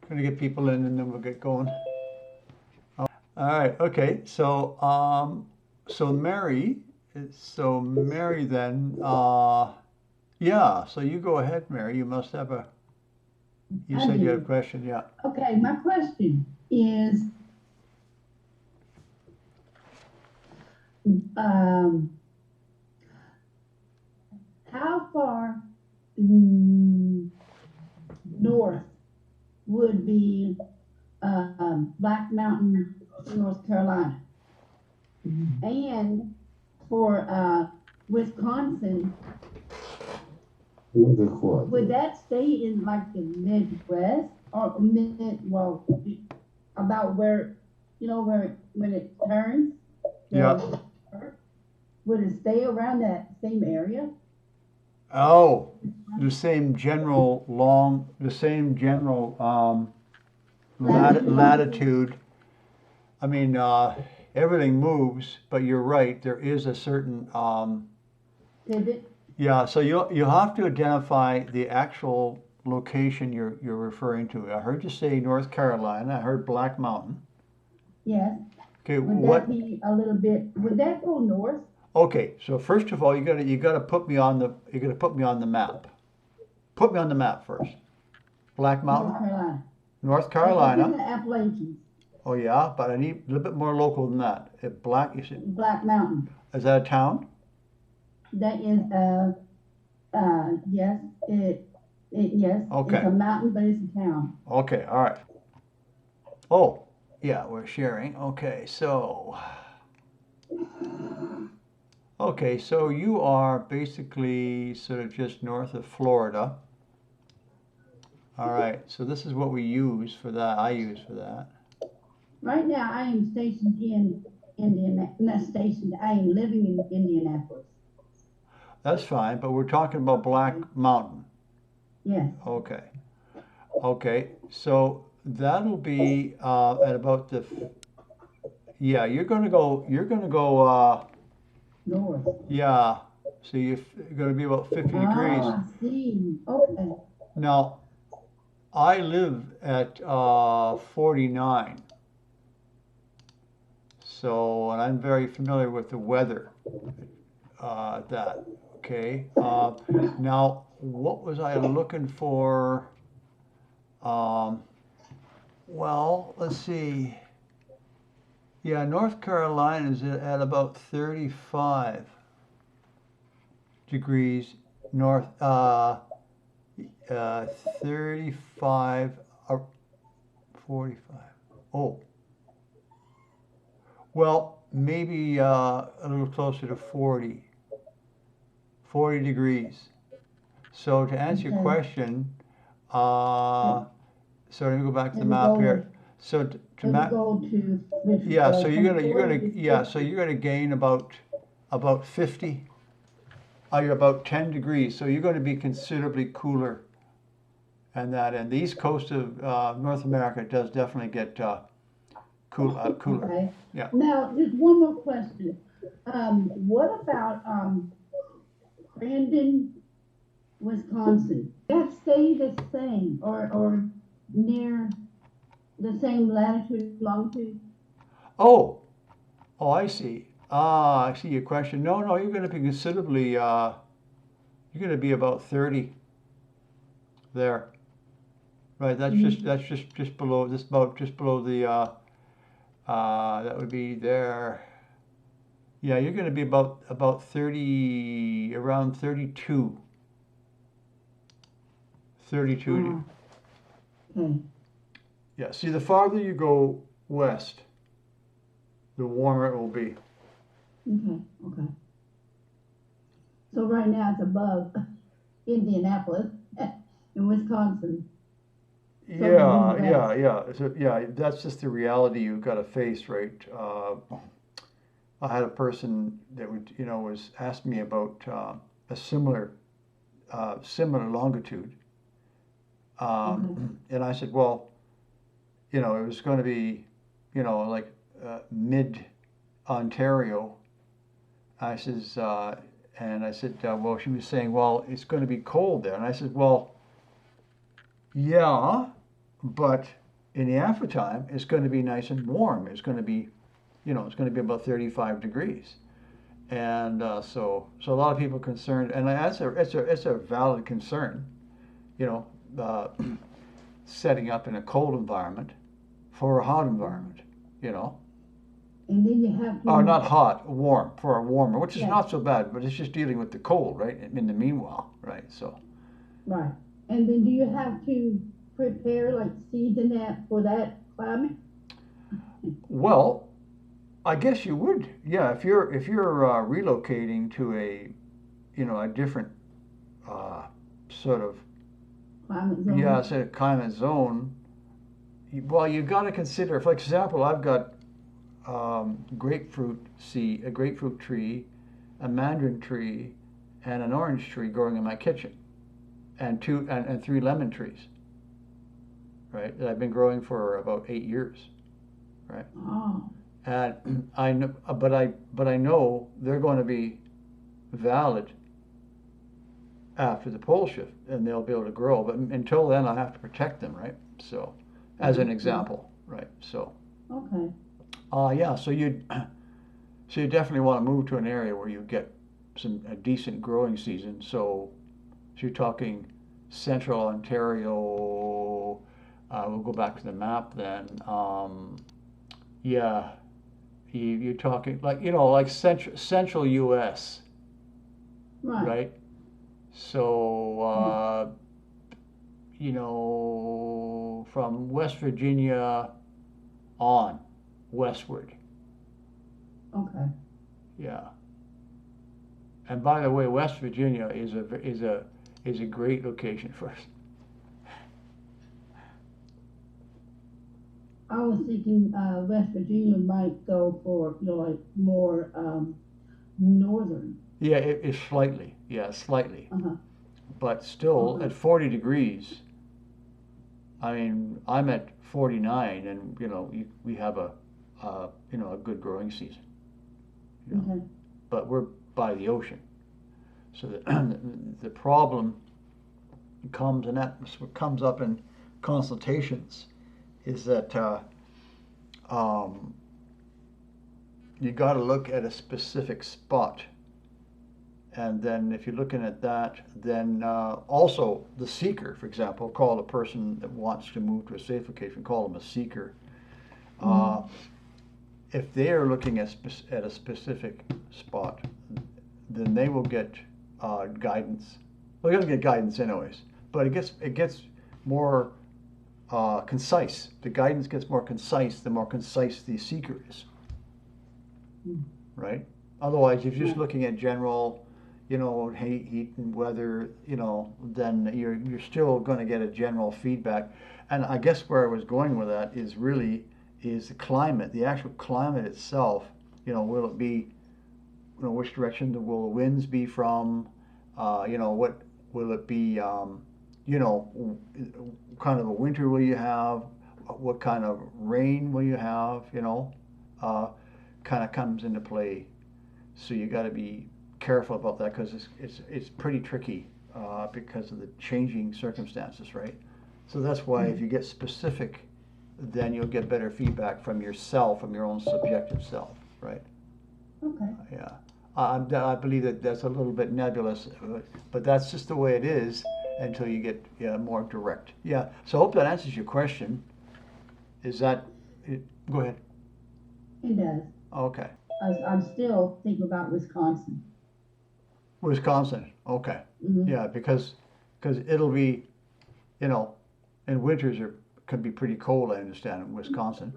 Gonna get people in and then we'll get going. All right, okay. So Mary then, yeah, so you go ahead, Mary. You must have a, you I said you had a do. question, yeah. Okay, my question is, um, how far mm, north would be Black Mountain, North Carolina? And for Wisconsin, would that stay in like the Midwest or well, about where, where when it turns, Yeah. the Earth, would it stay around that same area? Oh, the same general Latitude? latitude. I mean, everything moves, but you're right. There is a certain, Pivot? yeah. So you have to identify the actual location you're referring to. I heard you say North Carolina. I heard Black Mountain. Yes. Okay, Would that what? be a little bit, would that go north? Okay, so first of all, you gotta put me on the map. Put me on the map first. Black North Mountain, Carolina. North It's in Carolina. the Appalachians. Oh yeah, but I need a little bit more local than that. Black, you said, Black Mountain. is that a town? That is yes, yes, it's Okay, a mountain, but it's a town. okay, all right. Oh, yeah, we're sharing. Okay, so you are basically sort of just north of Florida. All right, so this is what we use for that. I use for that. Right now, I am stationed in Indiana. Not stationed. I am living in Indianapolis. That's fine, but we're talking about Black Okay. Mountain. Yes. Okay. Okay, so that'll be at about yeah, North. yeah, so you're going to be about 50 degrees. Oh, I see. Okay. Now, I live at 49, so, and I'm very familiar with the weather, that, okay. Now, what was I looking for? Um, well, let's see. Yeah, North Carolina is at about 35 degrees north, 35, uh, 45. Oh, well, maybe a little closer to 40 degrees. So to answer your Okay. question, uh, It, so let me go back to the it would map go here. to So to it would map, go to which yeah, so you're from gonna you're 40 gonna to yeah, so 50. you're gonna gain about 50. You're about 10 degrees, so you're going to be considerably cooler than that. And the east coast of North America does definitely get cooler. Okay. Yeah. Now, just one more question. What about Brandon, Wisconsin? That stay the same or near the same latitude, longitude? Oh, oh, I see. Ah, I see your question. No, no, you're going to be considerably. You're going to be about 30 there. Right. That's just below. Just about just below the. That would be there. Yeah, you're going to be about 30, around 32, 32. Uh, okay. Yeah, see, the farther you go west, the warmer it will be. Okay. Okay. So right now it's above Indianapolis in Wisconsin. So it'll be Yeah, yeah, west. yeah. So, yeah, that's just the reality you've got to face, right? I had a person that was asked me about a similar longitude, Okay. and I said, well, it was going to be, like mid Ontario. I says, and I said, well, she was saying, well, it's going to be cold there, and I said, well, yeah, but in the after time, it's going to be nice and warm. It's going to be, it's going to be about 35 degrees. And so a lot of people are concerned, and it's a valid concern, you know, uh, setting up in a cold environment for a hot environment, you know. And then you have Or to, not hot, warm, for a warmer, which is yeah, not so bad, but it's just dealing with the cold, right? In the meanwhile, right? So, right. And then do you have to prepare like seeds and that for that climate? well, I guess you would, yeah. If you're relocating to a different uh, sort of Climate yeah, zone? sort of climate zone, well, you got to consider. For example, I've got a grapefruit tree, a mandarin tree, and an orange tree growing in my kitchen, and three lemon trees, right? That I've been growing for about 8 years, right? Oh, And I know, but I know they're going to be valid after the pole shift, and they'll be able to grow. But until then, I have to protect them, right? So, as an mm-hmm. example, right? So, Okay. yeah. So you definitely want to move to an area where you get a decent growing season. So you're talking central Ontario. We'll go back to the map then. Yeah, you're talking like central U.S. Right. right? So Mm. from West Virginia on westward. Okay. Yeah. And by the way, West Virginia is a great location for us. I was thinking West Virginia might go for, like more northern. Yeah, it's slightly. Yeah, slightly. Uh-huh. But still, Okay. at 40 degrees, I mean, I'm at 49, and we have a good growing season. You know, Okay. but we're by the ocean, so the problem comes, and that's what comes up in consultations, is that um, you got to look at a specific spot. And then if you're looking at that, then also the seeker, for example, call a person that wants to move to a safe location, call them a seeker. Uh, Mm-hmm. if they are looking at a specific spot, then they will get guidance. Well, they're going to get guidance anyways, but it gets more concise. The guidance gets more concise the more concise the seeker is, right? Otherwise, if you're just Right. looking at general, heat and weather, then you're still going to get a general feedback. And I guess where I was going with that is the climate, the actual climate itself. Will it be, which direction will the winds be from? What will it be? Kind of a winter will you have? What kind of rain will you have? Uh, kind of comes into play. So you got to be careful about that, because it's pretty tricky because of the changing circumstances, right? So that's why if Mm. you get specific, then you'll get better feedback from yourself, from your own subjective self, right? Okay. Yeah. I believe that that's a little bit nebulous, but that's just the way it is until you get more direct. Yeah. So I hope that answers your question. Is that it? Go ahead. It does. Okay. I'm still thinking about Wisconsin. Wisconsin. Okay. Mm-hmm. Yeah, because it'll be, you know, and winters can be pretty cold. I understand in Wisconsin.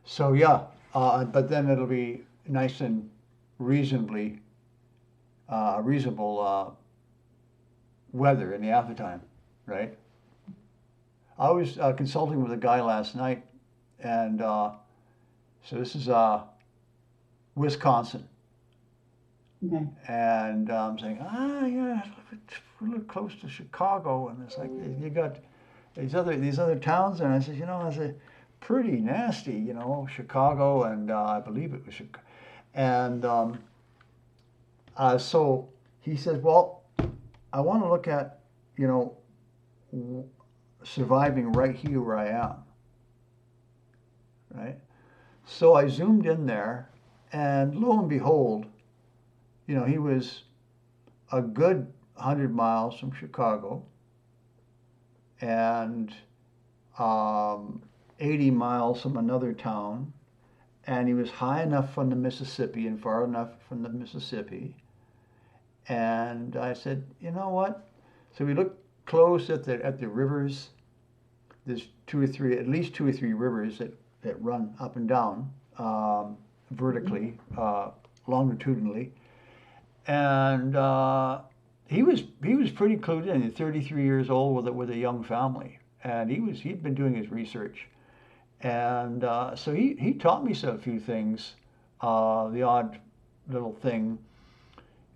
So yeah, but then it'll be nice and reasonable weather in the aftertime, right? I was consulting with a guy last night, and so this is Wisconsin, Okay. and I'm saying, yeah, we're a little close to Chicago, and it's like you got these other towns, and I said, I said, pretty nasty, Chicago, and I believe it was Chicago, and so he said, well, I want to look at, surviving right here where I am, right? So I zoomed in there, and lo and behold, he was a good 100 miles from Chicago and 80 miles from another town, and he was high enough from the Mississippi and far enough from the Mississippi. And I said, you know what? So we looked close at the rivers. There's at least two or three rivers that run up and down vertically, longitudinally, and he was pretty clued in. He's 33 years old with a young family, and he'd been doing his research, and so he taught me a few things, the odd little thing,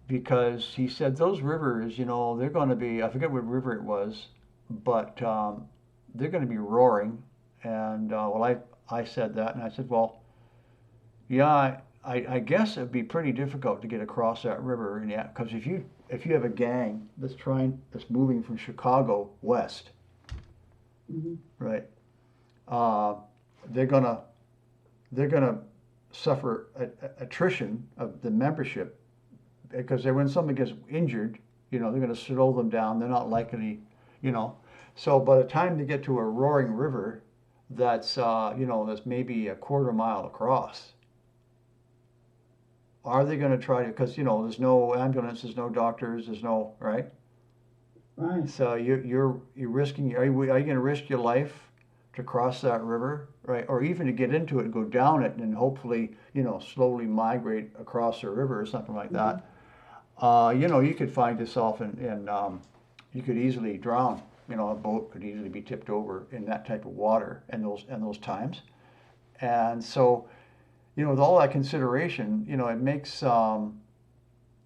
because he said those rivers, they're going to be, I forget what river it was, but they're going to be roaring, and I said that, and I said, well, yeah, I guess it'd be pretty difficult to get across that river, and yeah, because if you have a gang that's moving from Chicago west, Mm-hmm. right, uh, they're gonna suffer attrition of the membership, because when somebody gets injured, they're gonna slow them down. They're not likely, you know. So by the time they get to a roaring river, that's maybe a quarter mile across. Are they going to try to? Because there's no ambulance, there's no doctors, there's no right. Right. So you're risking. Are you going to risk your life to cross that river, right? Or even to get into it and go down it, and hopefully slowly migrate across the river or something like Mm-hmm. that. You could find yourself you could easily drown. A boat could easily be tipped over in that type of water and those times. And so, with all that consideration,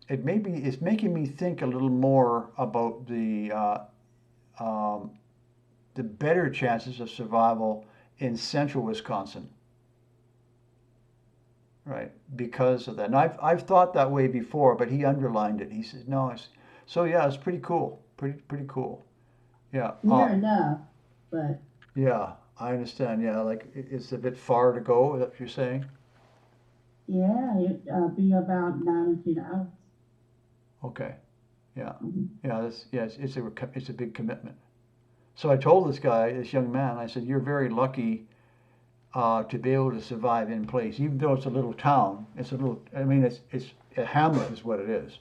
it's making me think a little more about the better chances of survival in central Wisconsin, right? Because of that. And I've thought that way before, but he underlined it. He says, no, it's pretty cool, pretty cool. Yeah. Near enough, but Yeah, I understand. Yeah, like it's a bit far to go. Is that what you're saying? yeah, it'd be about 9 or 10 hours. Okay. Yeah. Mm-hmm. Yeah. It's a big commitment. So I told this young man, I said, you're very lucky to be able to survive in place, even though it's a little town. It's a little. I mean, it's a hamlet is what it is.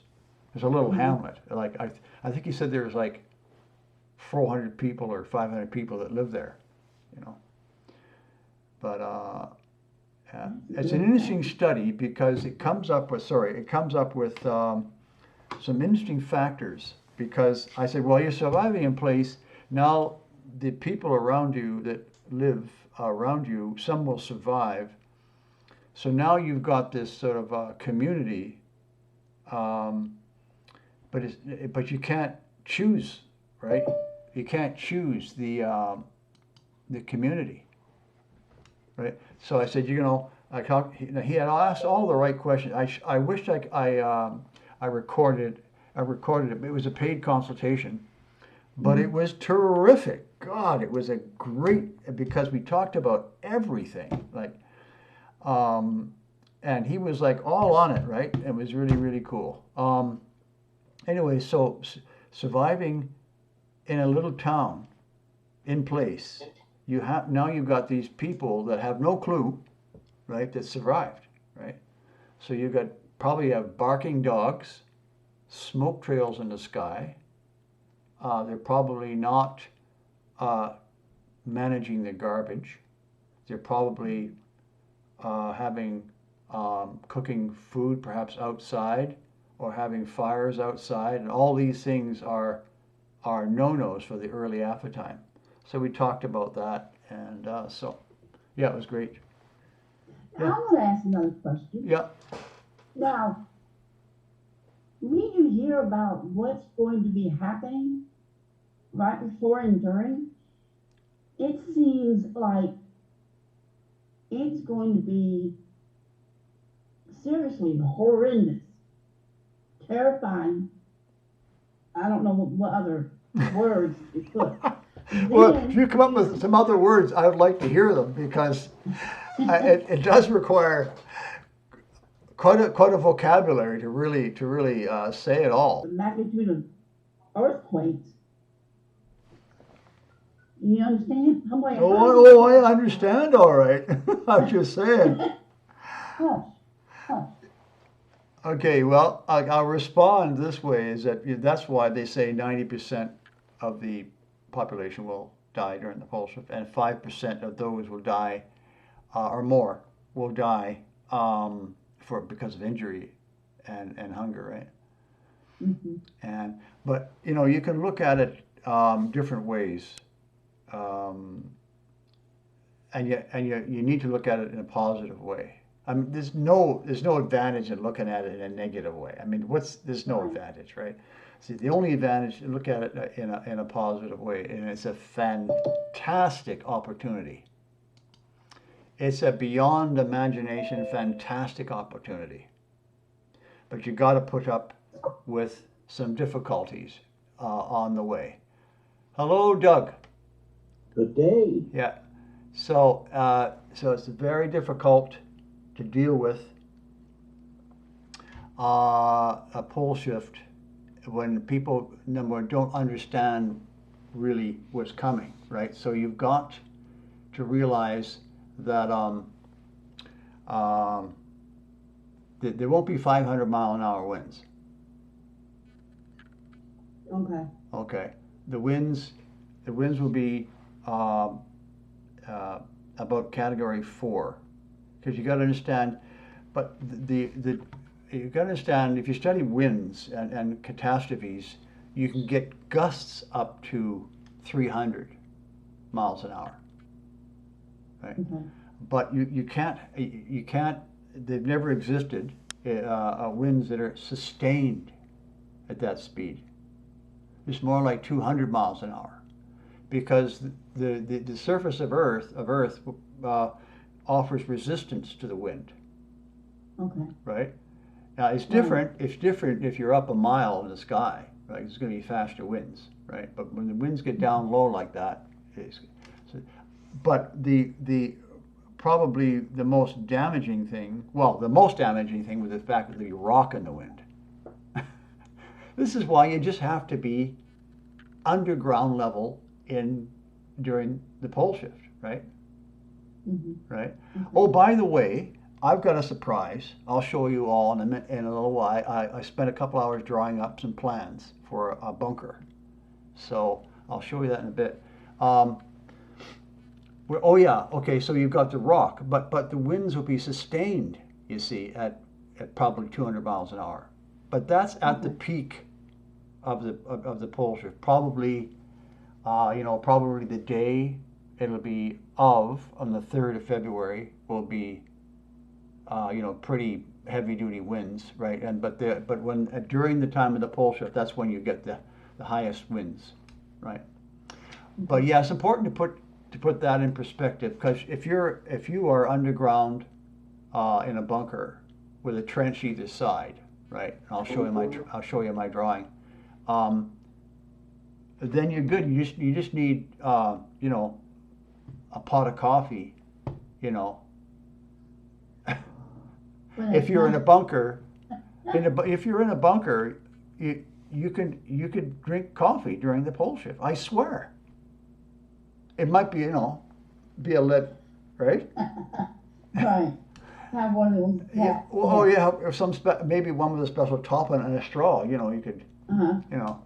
It's a little Mm-hmm. hamlet. Like I think he said there was like 400 people or 500 people that live there. You know. But yeah, That's a it's an good interesting thing. study because it comes up with some interesting factors. Because I said, well, you're surviving in place. Now the people around you that live around you, some will survive. So now you've got this sort of community, um, but you can't choose, right? You can't choose the community, right? So I said, I talked. He had asked all the right questions. I wished I recorded. I recorded it. It was a paid consultation, but Mm-hmm. it was terrific. God, it was a great because we talked about everything. Um, and he was like all on it, right? It was really, really cool. Anyway, so surviving in a little town in place, you've got these people that have no clue, right? That survived, right? So you've got probably have barking dogs, smoke trails in the sky. They're probably not uh, managing their garbage. They're probably having cooking food perhaps outside or having fires outside, and all these things are no-nos for the early alpha time. So we talked about that, and so yeah, it was great. I Yeah, want to ask another question. yeah. Now, when you hear about what's going to be happening right before and during, it seems like it's going to be seriously horrendous, terrifying. I don't know what other words to put, Well, if then you come up with some other words, I would like to hear them because it does require quite a vocabulary to really say it the all. magnitude of earthquakes. You understand? I'm like, how do Oh, I understand. All right. I'm just saying. hush, hush. Okay, well, I'll respond this way: is that that's why they say 90% of the population will die during the pole shift, and 5% of those will die or more will die for because of injury and hunger, right? Hmm. And but you can look at it different ways, um, and you need to look at it in a positive way. I mean, there's no advantage in looking at it in a negative way. I mean, there's no Right. advantage, right? See, the only advantage look at it in a positive way, and it's a fantastic opportunity. It's a beyond imagination fantastic opportunity, but you got to put up with some difficulties on the way. Hello, Doug. Good day. Yeah. So it's very difficult to deal with a pole shift when people number one don't understand really what's coming, right? So you've got to realize that um, there won't be 500-mile-an-hour winds. Okay. Okay, the winds will be um, uh, about Category 4, because you got to understand. But the you got to understand, if you study winds and catastrophes, you can get gusts up to 300 miles an hour, right? Okay. But you can't. They've never existed winds that are sustained at that speed. It's more like 200 miles an hour, because the surface of Earth uh, offers resistance to the wind, Okay. right? Now it's Right. different. It's different if you're up a mile in the sky, right? It's going to be faster winds, right? But when the winds get down low like that, so, but the probably the most damaging thing, well, the most damaging thing was the fact that there'd be rock in the wind. This is why you just have to be underground level in during the pole shift, right? Hmm. Right. Okay. Oh, by the way, I've got a surprise. I'll show you all in a little while. I spent a couple hours drawing up some plans for a bunker, so I'll show you that in a bit. Um, oh yeah, okay. So you've got the rock, but the winds will be sustained. You see, at probably 200 miles an hour, but that's at the Okay. peak of the pole shift. Probably the day it'll be on the 3rd of February will be pretty heavy duty winds, right? But when during the time of the pole shift, that's when you get the highest winds, right? But Okay. yeah, it's important to put that in perspective, because if you are underground in a bunker with a trench either side, right? And I'll show you my drawing. Um, then you're good. You just need a pot of coffee, you know. But If it's you're in a not. bunker, if you're in a bunker, you could drink coffee during the pole shift. I swear. It might be a lead, right? Right. Have one of those Yeah. cats. Well, oh Yeah. yeah, or maybe one with a special top and a straw. You could, Uh-huh. you know.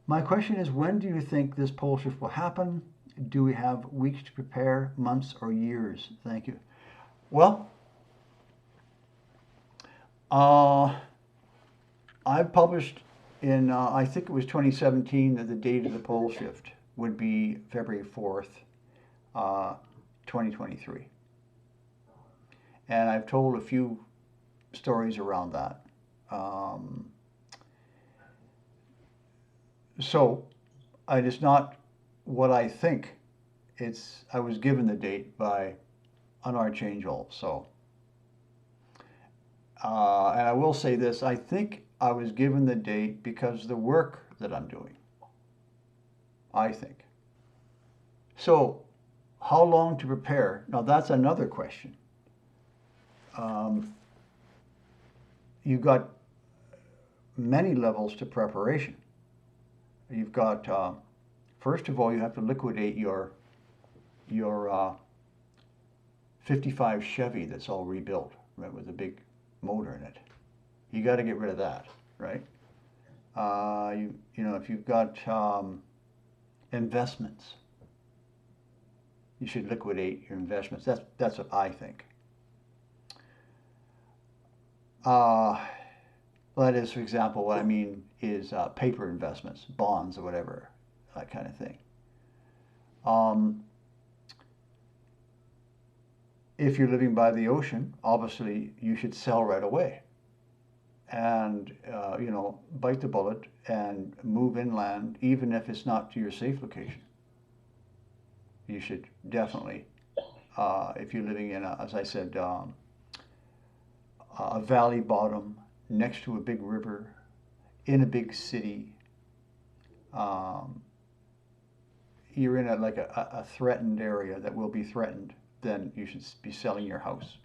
My question is, when do you think this pole shift will happen? Do we have weeks to prepare, months, or years? Thank you. Well, uh, I published in, I think it was 2017, that the date of the pole shift would be February 4th, uh, 2023. And I've told a few stories around that. Um, so it's not what I think. I was given the date by an archangel. So, and I will say this: I think I was given the date because of the work that I'm doing. I think. So, how long to prepare? Now, that's another question. Um, you've got many levels to preparation. You've got, first of all, you have to liquidate your 55 Chevy that's all rebuilt, right, with a big motor in it. You got to get rid of that, right? If you've got investments, you should liquidate your investments. That's what I think. That is, for example, what I mean is paper investments, bonds or whatever, that kind of thing. If you're living by the ocean, obviously you should sell right away and, bite the bullet and move inland, even if it's not to your safe location. You should definitely, if you're living in, as I said, a valley bottom next to a big river in a big city, you're in a threatened area that will be threatened, then you should be selling your house.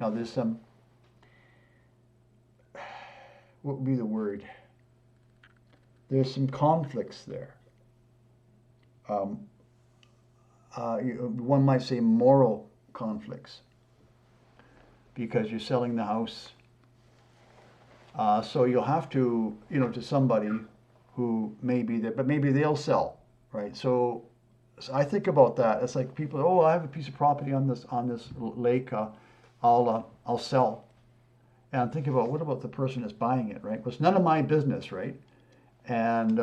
Now there's some, what would be the word? There's some conflicts there. One might say moral conflicts, because you're selling the house. So you'll have to, to somebody who may be there, but maybe they'll sell, right? So I think about that. It's like people, oh, I have a piece of property on this lake. I'll sell. And I'm thinking about, what about the person that's buying it, right? Well, it's none of my business, right? And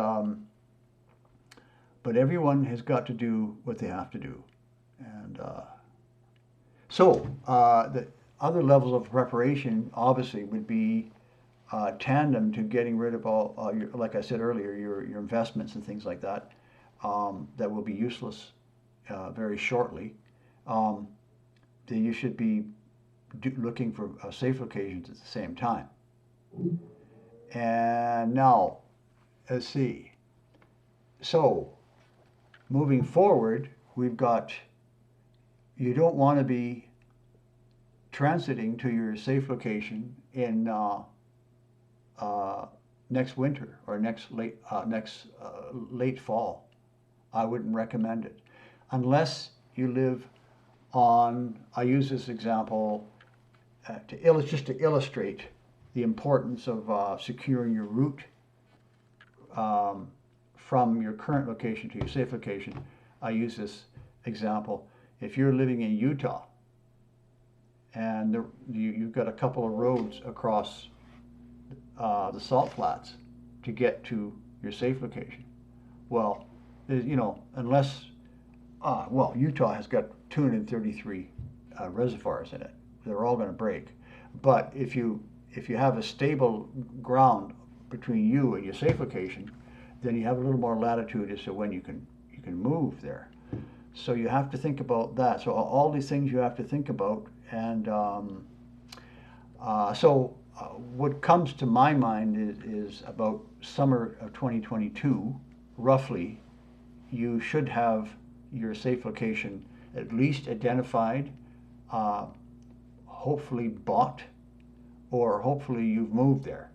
but everyone has got to do what they have to do. And so the other levels of preparation obviously would be tandem to getting rid of all, like I said earlier, your investments and things like that, that will be useless very shortly. Then you should be looking for safe locations at the same time. And now, let's see. So, moving forward, we've got, you don't want to be transiting to your safe location in next winter or next late fall. I wouldn't recommend it unless you live on. I use this example just to illustrate the importance of securing your route from your current location to your safe location. I use this example. If you're living in Utah and you've got a couple of roads across the salt flats to get to your safe location, well, unless, Utah has got 233 reservoirs in it. They're all going to break. But if you have a stable ground between you and your safe location, then you have a little more latitude as to when you can move there. So you have to think about that. So all these things you have to think about. And what comes to my mind is about summer of 2022, roughly, you should have your safe location at least identified, hopefully bought, or hopefully you've moved there,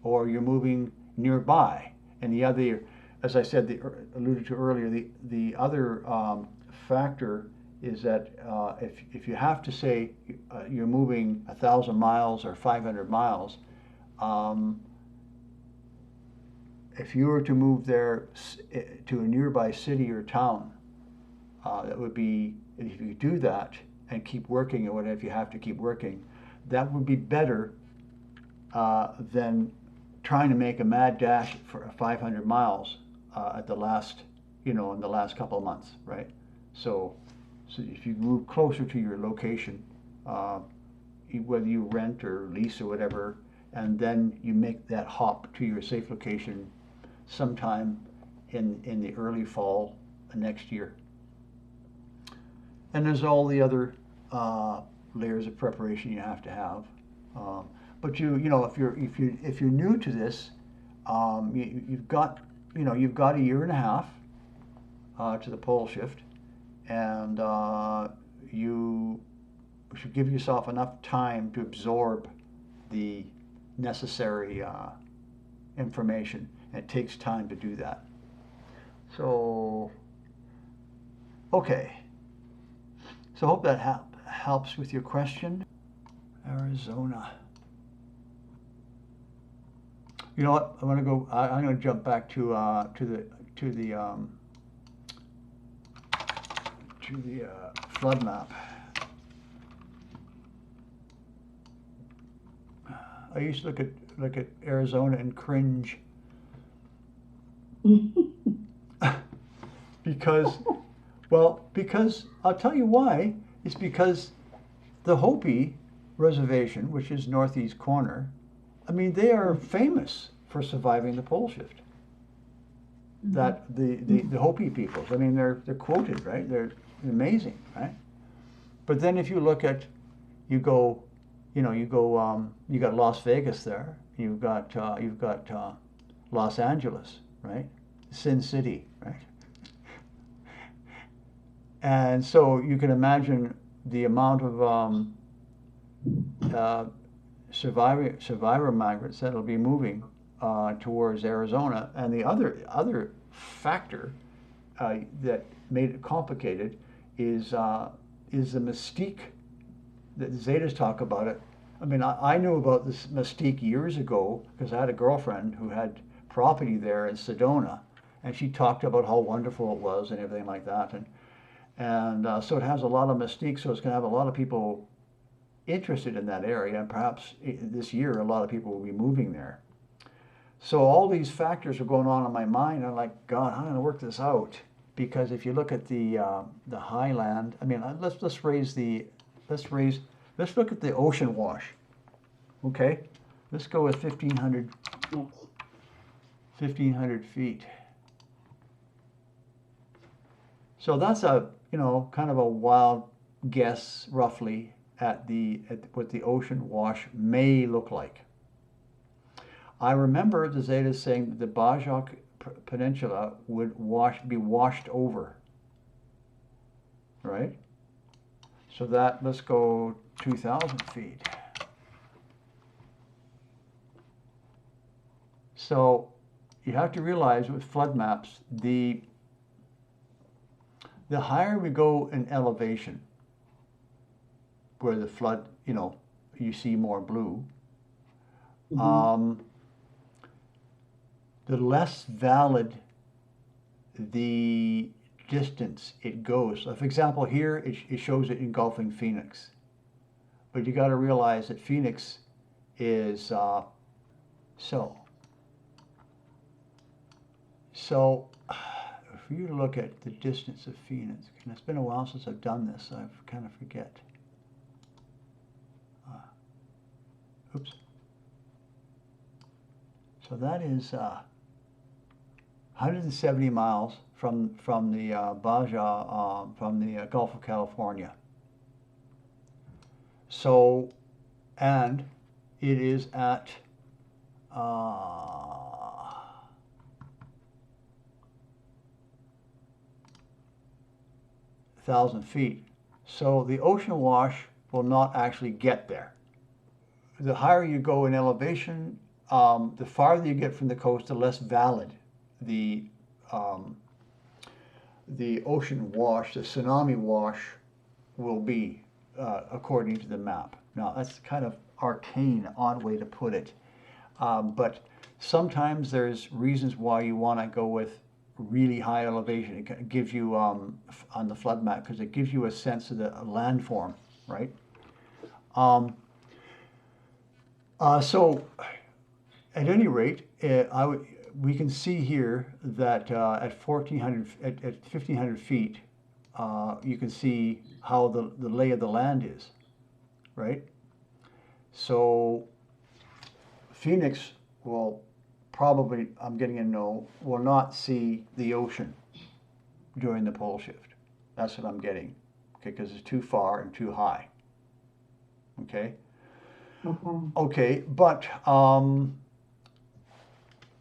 or you're moving nearby. And the other, as I said, alluded to earlier, the other factor is that if you have to say you're moving 1,000 miles or 500 miles, if you were to move there to a nearby city or town, that would be, if you do that and keep working, or whatever, if you have to keep working, that would be better than trying to make a mad dash for 500 miles at the last, in the last couple of months, right? So if you move closer to your location, whether you rent or lease or whatever, and then you make that hop to your safe location sometime in the early fall next year. And there's all the other layers of preparation you have to have. But if you're new to this, you've got a year and a half to the pole shift, and you should give yourself enough time to absorb the necessary information. And it takes time to do that. So, okay. So I hope that helps with your question. Arizona. You know what? I'm going to go. I'm going to jump back to the flood map. I used to look at Arizona and cringe because I'll tell you why. It's because the Hopi Reservation, which is northeast corner, I mean, they are famous for surviving the pole shift. That the Hopi peoples, I mean, they're quoted, right? They're amazing, right? But then if you look at, you got Las Vegas there. You've got Los Angeles, right? Sin City, right? And so you can imagine the amount of survivor migrants that'll be moving towards Arizona. And the other factor that made it complicated is the mystique that the Zetas talk about it. I mean, I knew about this mystique years ago because I had a girlfriend who had property there in Sedona, and she talked about how wonderful it was and everything like that. And so it has a lot of mystique, so it's going to have a lot of people interested in that area, and perhaps this year a lot of people will be moving there. So all these factors are going on in my mind. I'm like, God, how am I going to work this out? Because if you look at the highland, I mean, let's look at the ocean wash. Okay, let's go with 1,500 feet. So that's a kind of a wild guess, roughly, at what the ocean wash may look like. I remember the Zetas saying that the Bajau Peninsula would be washed over, right? So let's go 2,000 feet. So you have to realize with flood maps, the higher we go in elevation, where the flood, you see more blue, the less valid the distance it goes. So for example, here it shows it engulfing Phoenix. But you got to realize that Phoenix is so if you look at the distance of Phoenix, and it's been a while since I've done this, so I kind of forget. Oops. So that is 170 miles from the Bajau, from the Gulf of California. So, and it is at 1,000 feet. So the ocean wash will not actually get there. The higher you go in elevation, the farther you get from the coast, the less valid the ocean wash, the tsunami wash, will be, according to the map. Now, that's kind of arcane, odd way to put it. But sometimes there's reasons why you want to go with really high elevation. It gives you, on the flood map, because it gives you a sense of the landform, right? So, at any rate, we can see here that at 1,500 feet, you can see how the lay of the land is, right? So Phoenix will probably, I'm getting a no, will not see the ocean during the pole shift. That's what I'm getting, okay, because it's too far and too high, okay? Okay, but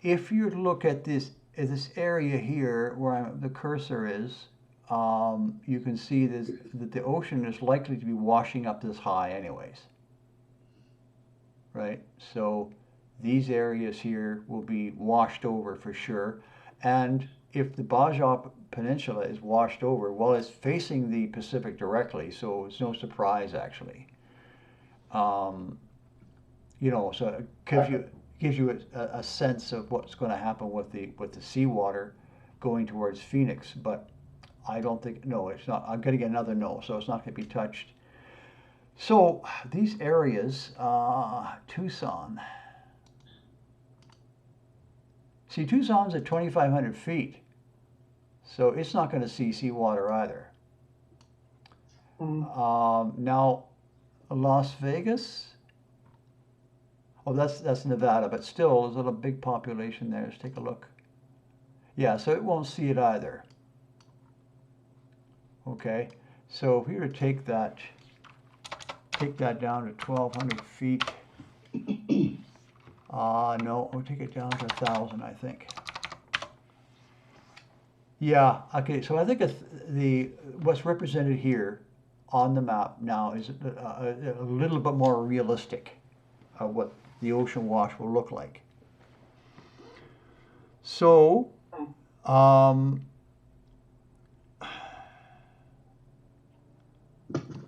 if you look at this this area here where the cursor is, you can see this, that the ocean is likely to be washing up this high anyways, right? So these areas here will be washed over for sure. And if the Baja Peninsula is washed over, well, it's facing the Pacific directly, so it's no surprise actually. You know, so it gives you a sense of what's going to happen with the seawater going towards Phoenix. But I don't think, no, it's not. I'm getting another no, so it's not going to be touched. So these areas, Tucson. See, Tucson's at 2,500 feet, so it's not going to see seawater either. Now, Las Vegas. Oh, that's Nevada, but still, there's a big population there. Let's take a look. Yeah, so it won't see it either. Okay, so if we were to take that down to 1,200 feet. No, we'll take it down to 1,000, I think. Yeah, okay, so I think what's represented here on the map now is a little bit more realistic of what the ocean wash will look like. So,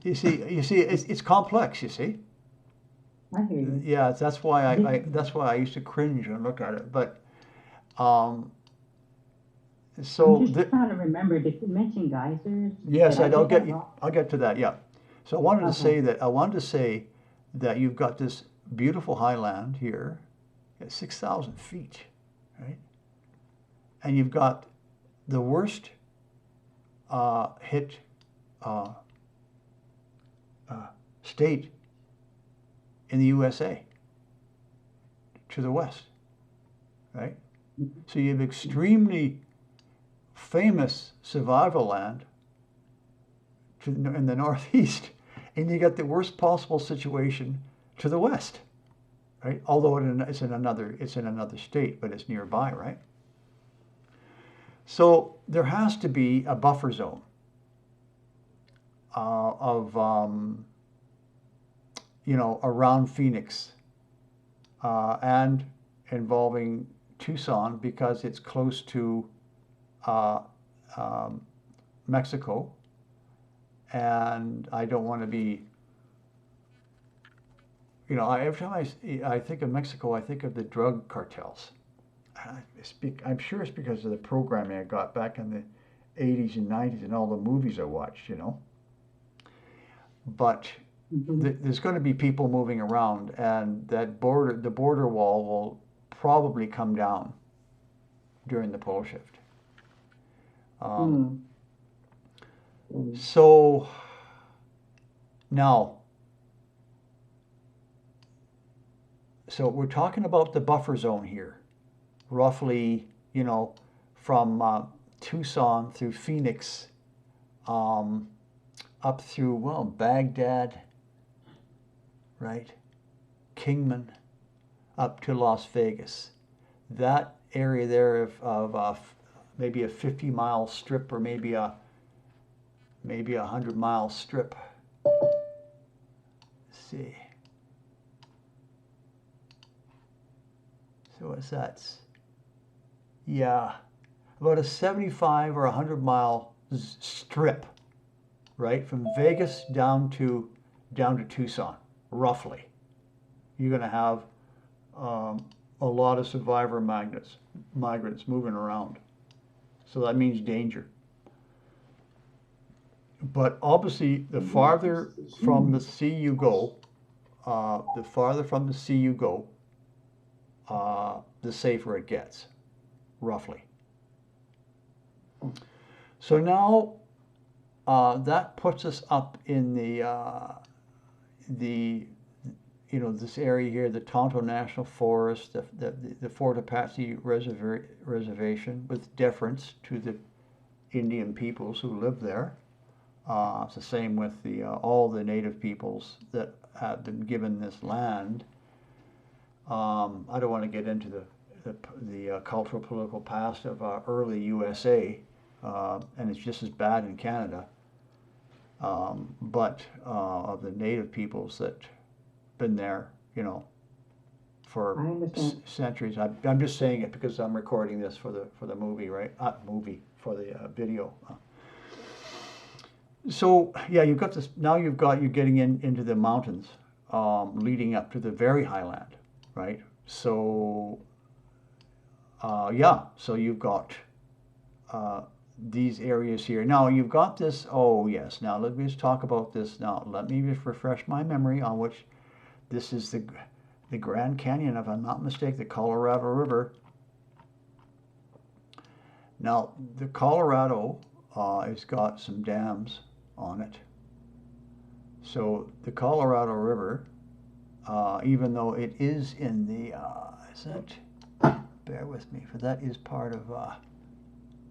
you see, it's complex. You see. I hear you. Yeah, that's why I used to cringe and look at it. But so I'm just trying to remember. Did you mention geysers? Yes, Did I I'll get get that you. wrong? I'll get to that. Yeah. So I wanted to say that you've got this beautiful highland here at 6,000 feet, right? And you've got the worst hit state in the USA to the west, right? So you have extremely famous survival land in the northeast, and you got the worst possible situation to the west, right? Although it's in another state, but it's nearby, right? So there has to be a buffer zone around Phoenix and involving Tucson because it's close to Mexico, and I don't want to be. Every time I think of Mexico, I think of the drug cartels. I'm sure it's because of the programming I got back in the 80s and 90s and all the movies I watched, But there's going to be people moving around, and the border wall will probably come down during the pole shift. So now, we're talking about the buffer zone here, roughly, from Tucson through Phoenix, up through, Baghdad, right? Kingman, up to Las Vegas. That area there of maybe a 50-mile strip or maybe a 100-mile strip. Let's see. So what's that? Yeah, about a 75 or 100-mile strip, right, from Vegas down to Tucson, roughly. You're going to have a lot of survivor migrants moving around. So that means danger. But obviously, the farther from the sea you go, the safer it gets, roughly. So now that puts us up in this area here, the Tonto National Forest, the Fort Apache Reservation, with deference to the Indian peoples who live there. It's the same with all the native peoples that have been given this land. I don't want to get into the cultural political past of early USA, and it's just as bad in Canada. But of the native peoples that been there, you know, for I understand. centuries. I'm just saying it because I'm recording this for the movie, right? For the video. So yeah, you've got this. Now you're getting into the mountains, leading up to the very highland, right? So yeah, so you've got these areas here. Now you've got this. Oh yes. Now let me just talk about this. Now let me just refresh my memory on which this is the Grand Canyon, if I'm not mistaken, the Colorado River. Now the Colorado has got some dams on it. So the Colorado River, even though it is in the, bear with me, for that is part of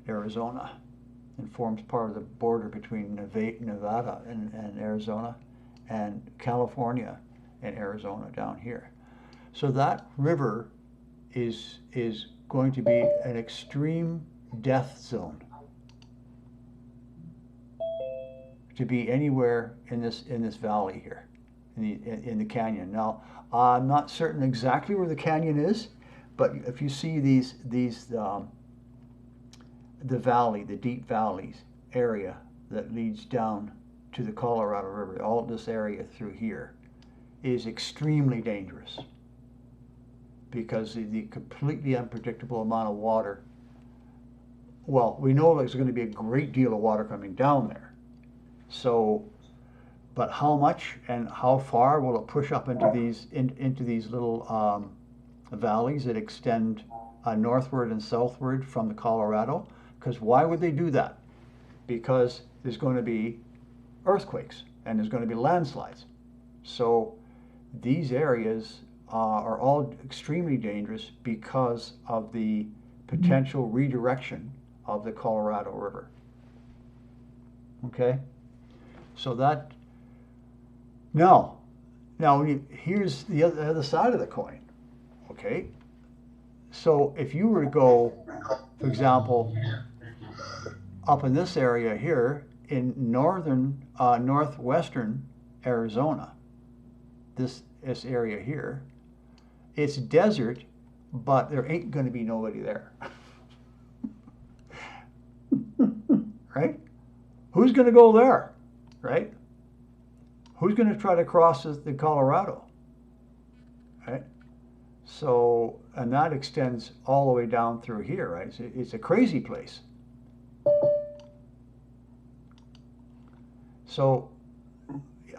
Arizona and forms part of the border between Nevada and Arizona, and California and Arizona down here. So that river is going to be an extreme death zone to be anywhere in this valley here, in the canyon. Now, I'm not certain exactly where the canyon is, but if you see the valley, the deep valleys area that leads down to the Colorado River, all this area through here is extremely dangerous because the completely unpredictable amount of water. Well, we know there's going to be a great deal of water coming down there. So, but how much and how far will it push up into these little valleys that extend northward and southward from the Colorado? Because why would they do that? Because there's going to be earthquakes and there's going to be landslides. So these areas are all extremely dangerous because of the potential redirection of the Colorado River. Okay? So that, now here's the other side of the coin. Okay? So if you were to go, for example, up in this area here in northwestern Arizona, this area here, it's desert, but there ain't going to be nobody there. Right? Who's going to go there? Right? Who's going to try to cross the Colorado? Right? So, and that extends all the way down through here, right? It's a crazy place. So,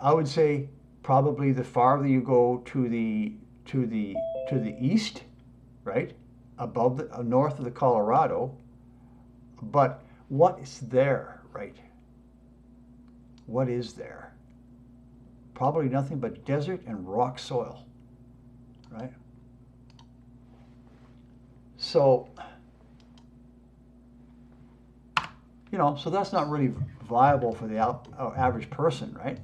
I would say probably the farther you go to the east, right, above the north of the Colorado, but what is there, right? What is there? Probably nothing but desert and rock soil, right? So, you know, so that's not really viable for the average person, right?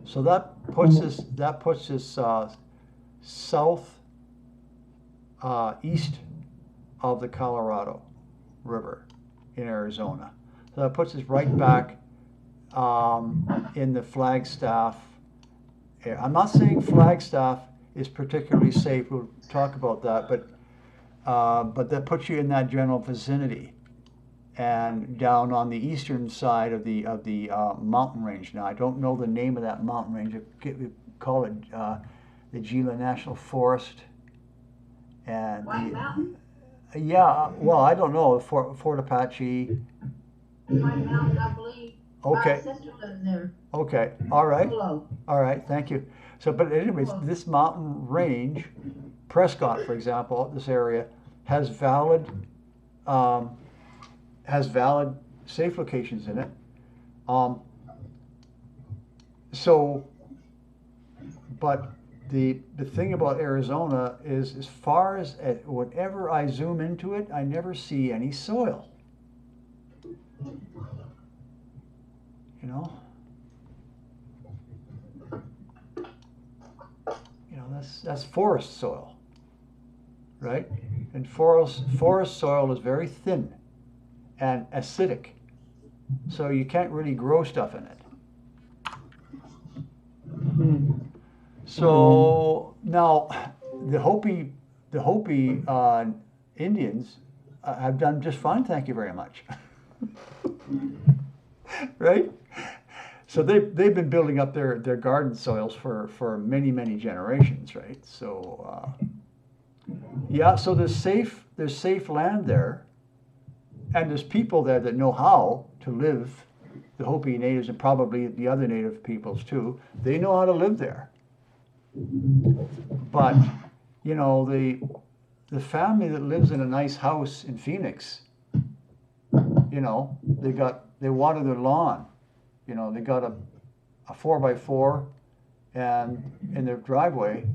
So that puts us south east of the Colorado River in Arizona. So that puts us right back in the Flagstaff. I'm not saying Flagstaff is particularly safe. We'll talk about that, but that puts you in that general vicinity, and down on the eastern side of the mountain range. Now I don't know the name of that mountain range. We call it the Gila National Forest, and White Mountain? Yeah, well, I don't know, Fort Apache. White Mountain, I believe. Okay. My sister lives there. Okay, all right. Hello. All right, thank you. So, but anyways, this mountain range, Prescott, for example, this area, has valid safe locations in it. So, but the thing about Arizona is, as far as whenever I zoom into it, I never see any soil. You know, that's forest soil, right? And forest soil is very thin and acidic, so you can't really grow stuff in it. So now the Hopi Indians have done just fine, thank you very much. Right? So they've been building up their garden soils for many generations, right? So yeah, so there's safe land there, and there's people there that know how to live. The Hopi natives and probably the other native peoples too. They know how to live there. But you know, the family that lives in a nice house in Phoenix, you know, they water their lawn. You know, they got a 4x4 and in their driveway,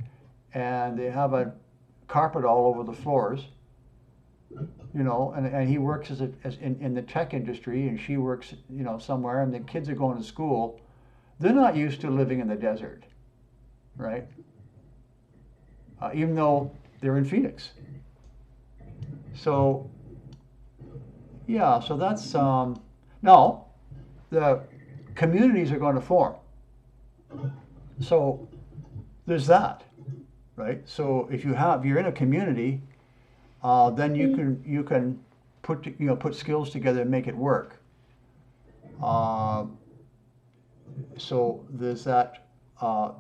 and they have a carpet all over the floors. You know, and he works as in the tech industry, and she works, you know, somewhere, and the kids are going to school. They're not used to living in the desert, right? Even though they're in Phoenix. So, yeah, so that's now the communities are going to form. So there's that, right? So if you're in a community, then you can put skills together and make it work. So there's that. Shall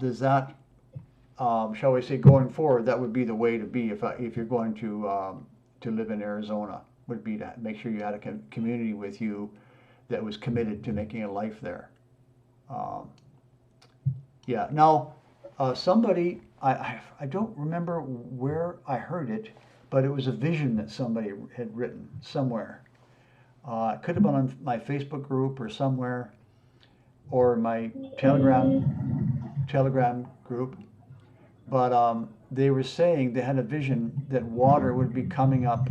we say, going forward, that would be the way to be if you're going to live in Arizona. Would be to make sure you had a community with you that was committed to making a life there. Yeah. Now, somebody I don't remember where I heard it, but it was a vision that somebody had written somewhere. It could have been on my Facebook group or somewhere, or my Telegram group. But they were saying they had a vision that water would be coming up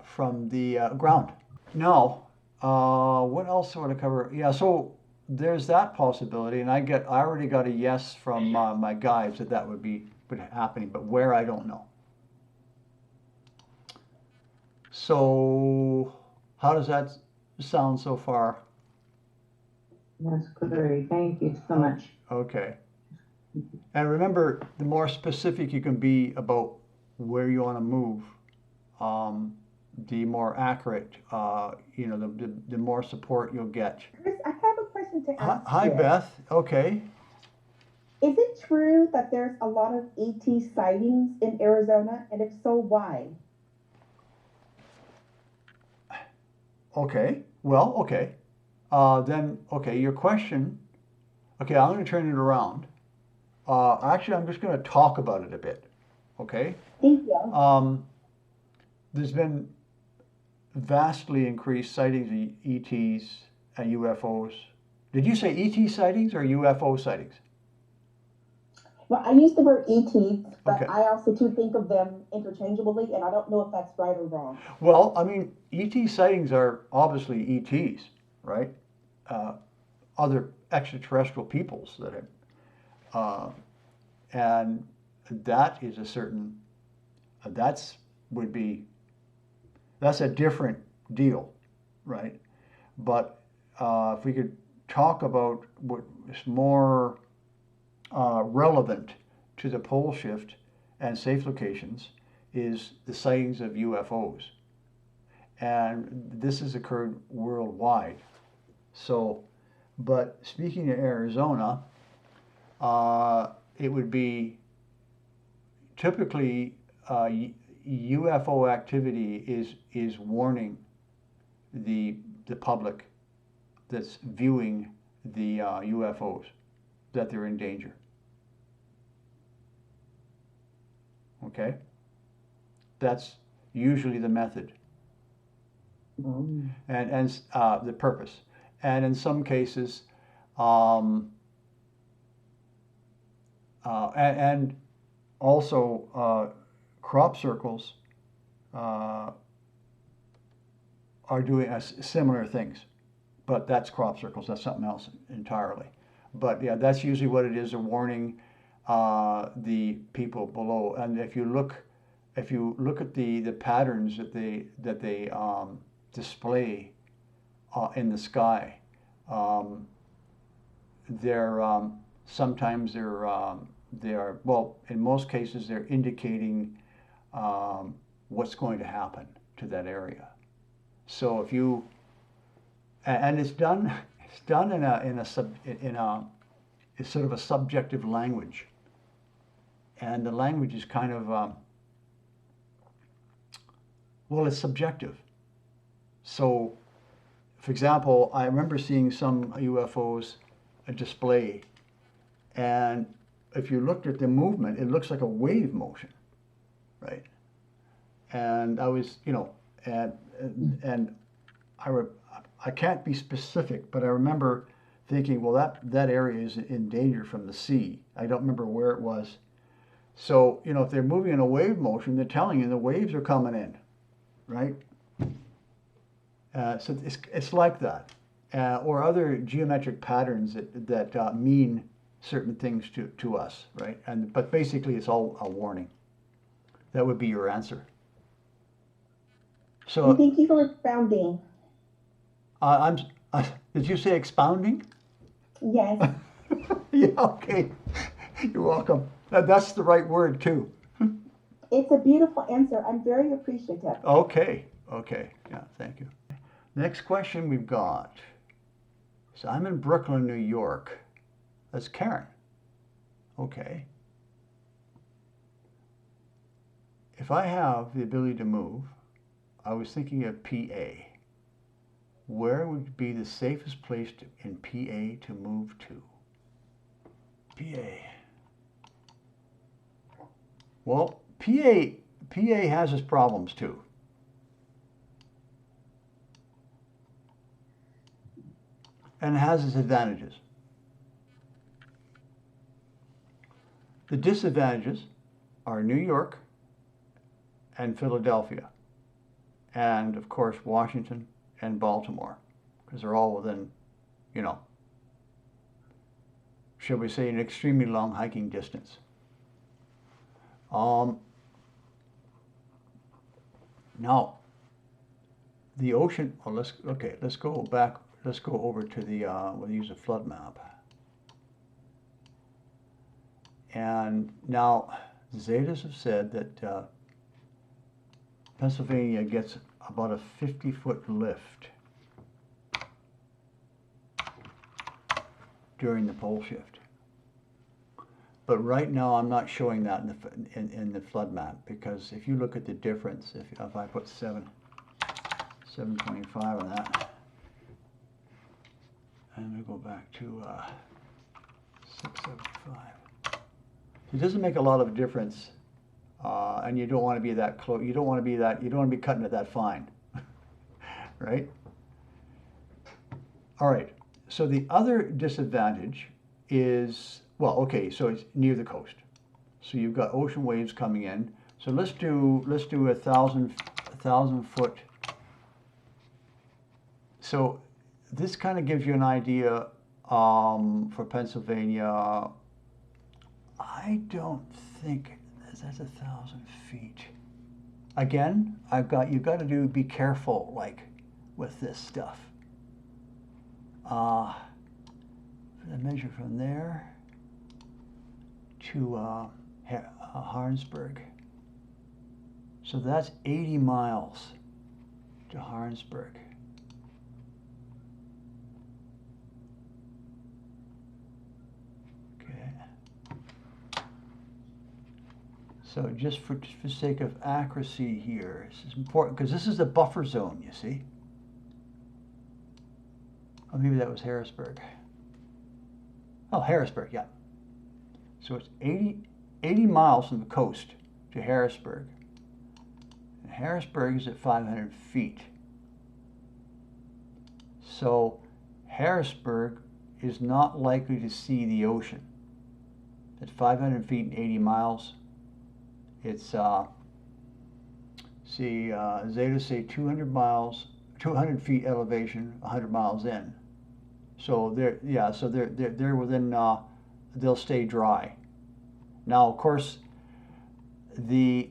from the ground. Now, what else would I cover? Yeah, so there's that possibility, and I already got a yes from my guides that would be happening, but where I don't know. So, how does that sound so far? That's great. Thank you so much. Okay. And remember, the more specific you can be about where you want to move, the more accurate, the more support you'll get. Chris, I have a question to ask Hi, you. Beth. Okay. Is it true that there's a lot of ET sightings in Arizona? And if so, why? Okay. Well, okay. Okay, your question. Okay, I'm going to turn it around. Actually, I'm just going to talk about it a bit. Okay. Thank you. There's been vastly increased sightings of ETs and UFOs. Did you say ET sightings or UFO sightings? Well, I use the word ET, but Okay. I also too think of them interchangeably, and I don't know if that's right or wrong. Well, I mean, ET sightings are obviously ETs, right? Other extraterrestrial peoples that have, and that is a certain, that's a different deal, right? But if we could talk about what is more relevant to the pole shift and safe locations is the sightings of UFOs. And this has occurred worldwide. So, but speaking of Arizona, it would be typically UFO activity is warning the public that's viewing the UFOs that they're in danger. Okay? That's usually the method and the purpose. And in some cases, and also crop circles are doing similar things. But that's crop circles, that's something else entirely. But yeah, that's usually what it is, a warning the people below. And if you look at the patterns that they display in the sky, they're sometimes they are, well, in most cases they're indicating what's going to happen to that area. So if you, and it's done it's sort of a subjective language, and the language is kind of well, it's subjective. So, for example, I remember seeing some UFOs display, and if you looked at the movement, it looks like a wave motion, right? And I was, and I can't be specific, but I remember thinking, well, that area is in danger from the sea. I don't remember where it was. So, if they're moving in a wave motion, they're telling you the waves are coming in, right? So it's like that, or other geometric patterns that mean certain things to us, right? But basically, it's all a warning. That would be your answer. So Thank you for expounding. did you say expounding? Yes. Yeah, okay. You're welcome. That's the right word too. It's a beautiful answer. I'm very appreciative. Okay. Yeah, thank you. Next question we've got. So I'm in Brooklyn, New York. That's Karen. Okay. If I have the ability to move, I was thinking of PA. Where would be the safest place in PA to move to? PA. Well, PA has its problems too. And it has its advantages. The disadvantages are New York and Philadelphia, and of course Washington and Baltimore, because they're all within, shall we say, an extremely long hiking distance. Now, the ocean. Well, let's go back. Let's go over to the. We'll use a flood map. And now, Zetas have said that Pennsylvania gets about a 50-foot lift during the pole shift. But right now, I'm not showing that in the flood map, because if you look at the difference, if I put 725 on that, and we go back to 675, it doesn't make a lot of difference, and you don't want to be that close. You don't want to be cutting it that fine, right? All right. So the other disadvantage is, well, okay, so it's near the coast. So you've got ocean waves coming in. So let's do 1,000 foot. So this kind of gives you an idea for Pennsylvania. I don't think that's 1,000 feet. Again, you've got to be careful, like, with this stuff. The measure from there to Harrisburg. So that's 80 miles to Harrisburg. Okay. So just for sake of accuracy here, this is important because this is the buffer zone, you see. Oh, maybe that was Harrisburg. Oh, Harrisburg, yeah. So it's 80 miles from the coast to Harrisburg. And Harrisburg is at 500 feet. So Harrisburg is not likely to see the ocean. At 500 feet and 80 miles, it's, Zeta say 200 miles, 200 feet elevation, 100 miles in. So they're within, they'll stay dry. Now, of course, the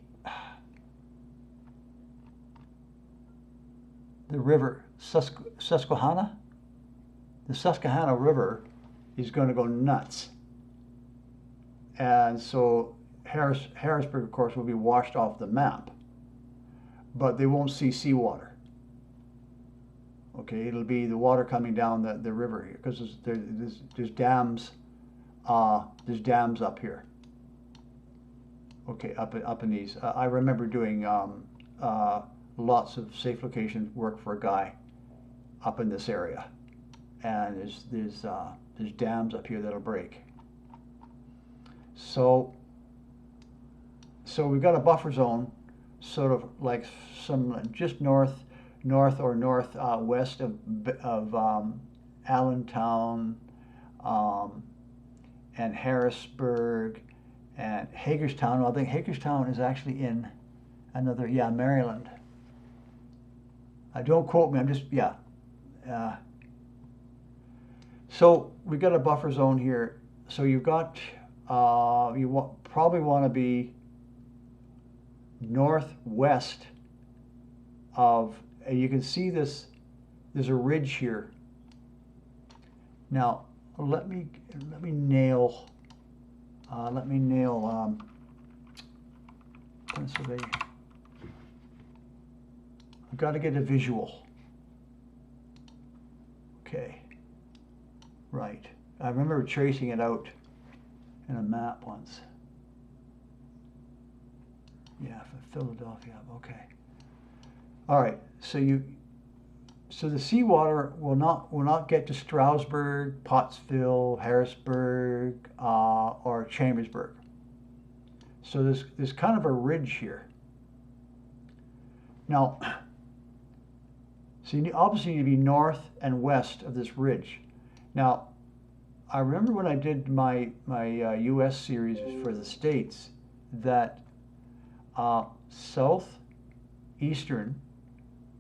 river Susquehanna, the Susquehanna River is going to go nuts. And so Harrisburg, of course, will be washed off the map, but they won't see seawater. Okay, it'll be the water coming down the river here, because there's dams. There's dams up here. Okay, up in these. I remember doing lots of safe location work for a guy up in this area, and there's dams up here that'll break. So we've got a buffer zone, sort of like some just north or northwest of Allentown and Harrisburg and Hagerstown. Well, I think Hagerstown is actually in another, Maryland. Don't quote me. I'm just so we got a buffer zone here. So you've got probably want to be northwest of. You can see this. There's a ridge here. Now let me nail. Pennsylvania. I've got to get a visual. Okay. Right. I remember tracing it out in a map once. Yeah, for Philadelphia. Okay. All right. So the seawater will not get to Stroudsburg, Pottsville, Harrisburg, or Chambersburg. So there's kind of a ridge here. Now, so you obviously need to be north and west of this ridge. Now, I remember when I did my U.S. series for the States that southeastern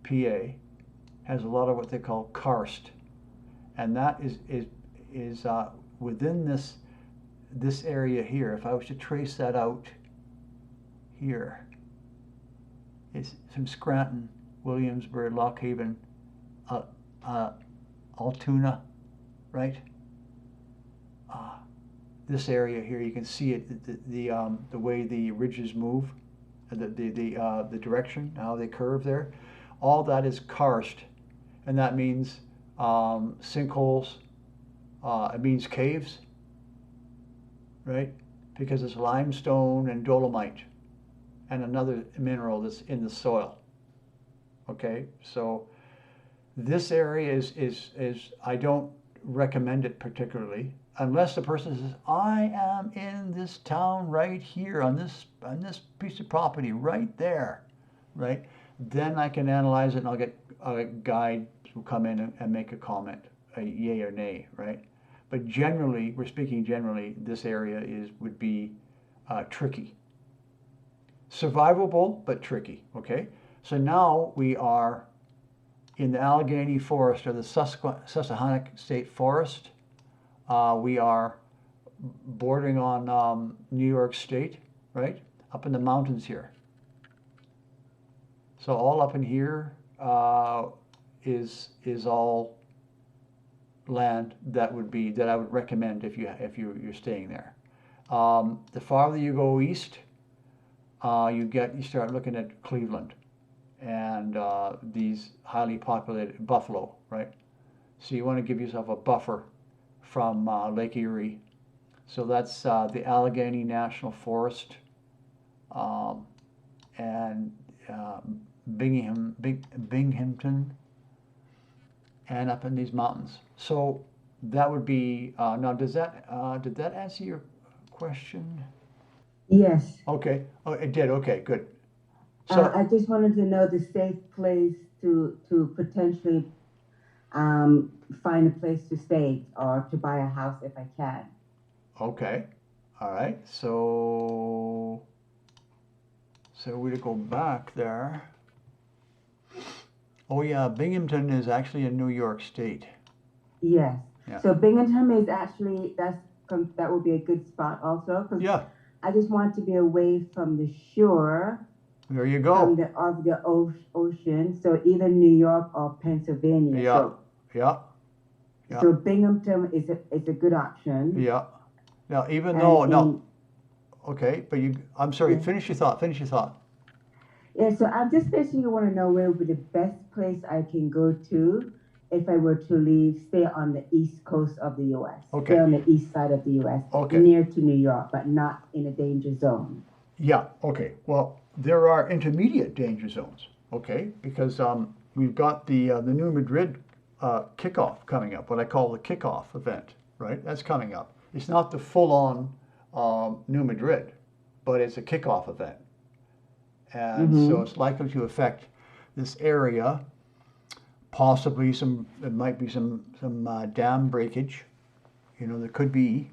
PA has a lot of what they call karst, and that is within this area here. If I was to trace that out here, it's from Scranton, Williamsburg, Lock Haven, Altoona, right? This area here, you can see it, the way the ridges move, the direction, how they curve there. All that is karst, and that means sinkholes. It means caves, right? Because it's limestone and dolomite and another mineral that's in the soil. Okay, so this area is I don't recommend it particularly unless the person says, I am in this town right here on this piece of property right there, right? Then I can analyze it and I'll get a guide who come in and make a comment, a yay or nay, right? But generally, we're speaking generally, this area would be tricky. Survivable, but tricky, okay? So now we are in the Allegheny Forest, or the Susquehanna State Forest. We are bordering on New York State, right? Up in the mountains here. So all up in here is all land that I would recommend if you're staying there. The farther you go east, you start looking at Cleveland and these highly populated Buffalo, right? So you want to give yourself a buffer from Lake Erie. So that's the Allegheny National Forest and Binghamton, and up in these mountains. So that would be now. Did that answer your question? Yes. Okay. Oh, it did. Okay, good. So I just wanted to know the safe place to potentially find a place to stay or to buy a house if I can. okay, all right. So we to go back there. Oh yeah, Binghamton is actually in New York State. Yes. Yeah. So Binghamton is actually that would be a good spot also. 'Cause Yeah. I just want to be away from the shore, There you from go. the ocean. So either New York or Pennsylvania. Yeah, yeah, yeah, So Binghamton is a good option. yeah. Now, even though, And no, okay, but I'm sorry, yeah. finish your thought, finish your thought. Yeah, so I'm just basically want to know where would the best place I can go to if I were to stay on the east coast of the U.S., Okay. stay on the east side of the U.S., Okay. near to New York, but not in a danger zone. Yeah, okay. Well, there are intermediate danger zones, okay, because we've got the New Madrid kickoff coming up, what I call the kickoff event, right? That's coming up. It's not the full-on New Madrid, but it's a kickoff event. And so it's likely to affect this area, possibly there might be some dam breakage, there could be.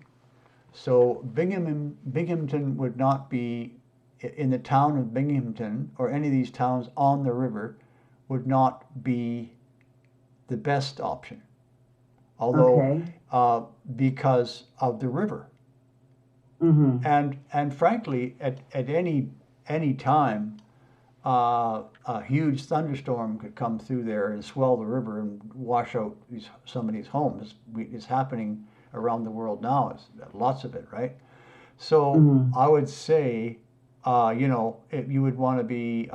So Binghamton would not be, in the town of Binghamton, or any of these towns on the river, would not be the best option. Although, Okay. because of the river. And frankly, at any time, a huge thunderstorm could come through there and swell the river and wash out some of these homes. It's happening around the world now. It's lots of it, right? So I would say, if you would want to be,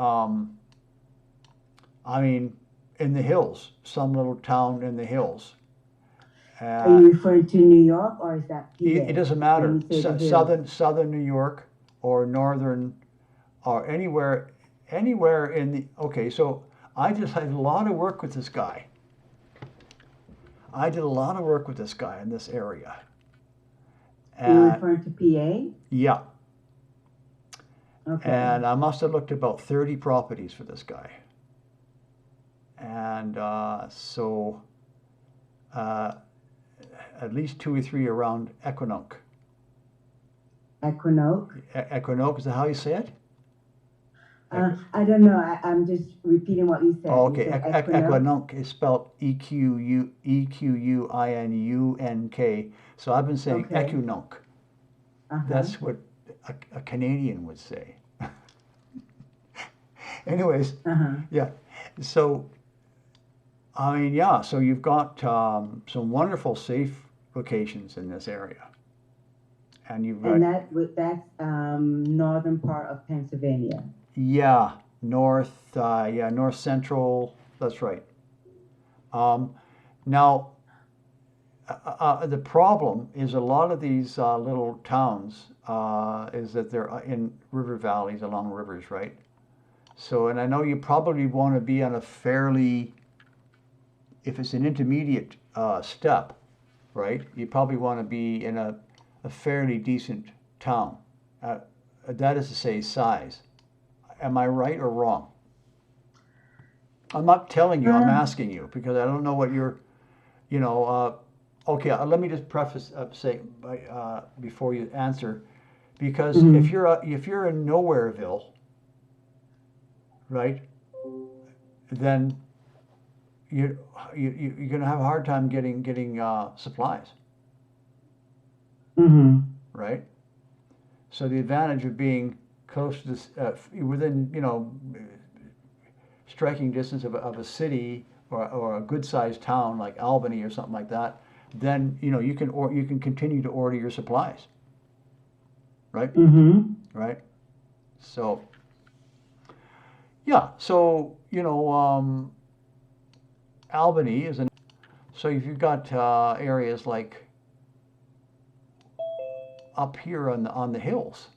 in the hills, some little town in the hills. Are you referring to New York or is that PA? It doesn't matter. When you say the hills? Southern New York or northern, or anywhere in the. Okay, so I just had a lot of work with this guy. I did a lot of work with this guy in this area. You're referring to PA? Yeah. Okay. And I must have looked at about 30 properties for this guy. And so at least 2 or 3 around Equinox. Equinox? Equinox, is that how you say it? I don't know. I'm just repeating what you said. Oh, okay. You said Equinox is spelled Equinunk. So I've been saying Equinox. That's what a Canadian would say. Anyways, yeah. So, so you've got some wonderful safe locations in this area. And you've got... And that's northern part of Pennsylvania. Yeah, north central, that's right. Now, the problem is a lot of these little towns is that they're in river valleys along rivers, right? So, and I know you probably want to be on a fairly, if it's an intermediate step, right? You probably want to be in a fairly decent town. That is to say, size. Am I right or wrong? I'm not telling you, I'm asking you, because I don't know what you're, okay, let me just preface, before you answer, because if you're in Nowhereville, right, then you're going to have a hard time getting supplies, right? So the advantage of being close to this, within, striking distance of a city or a good-sized town like Albany or something like that, then you can continue to order your supplies, right? Right. So yeah, so Albany is so if you've got areas like up here on the hills.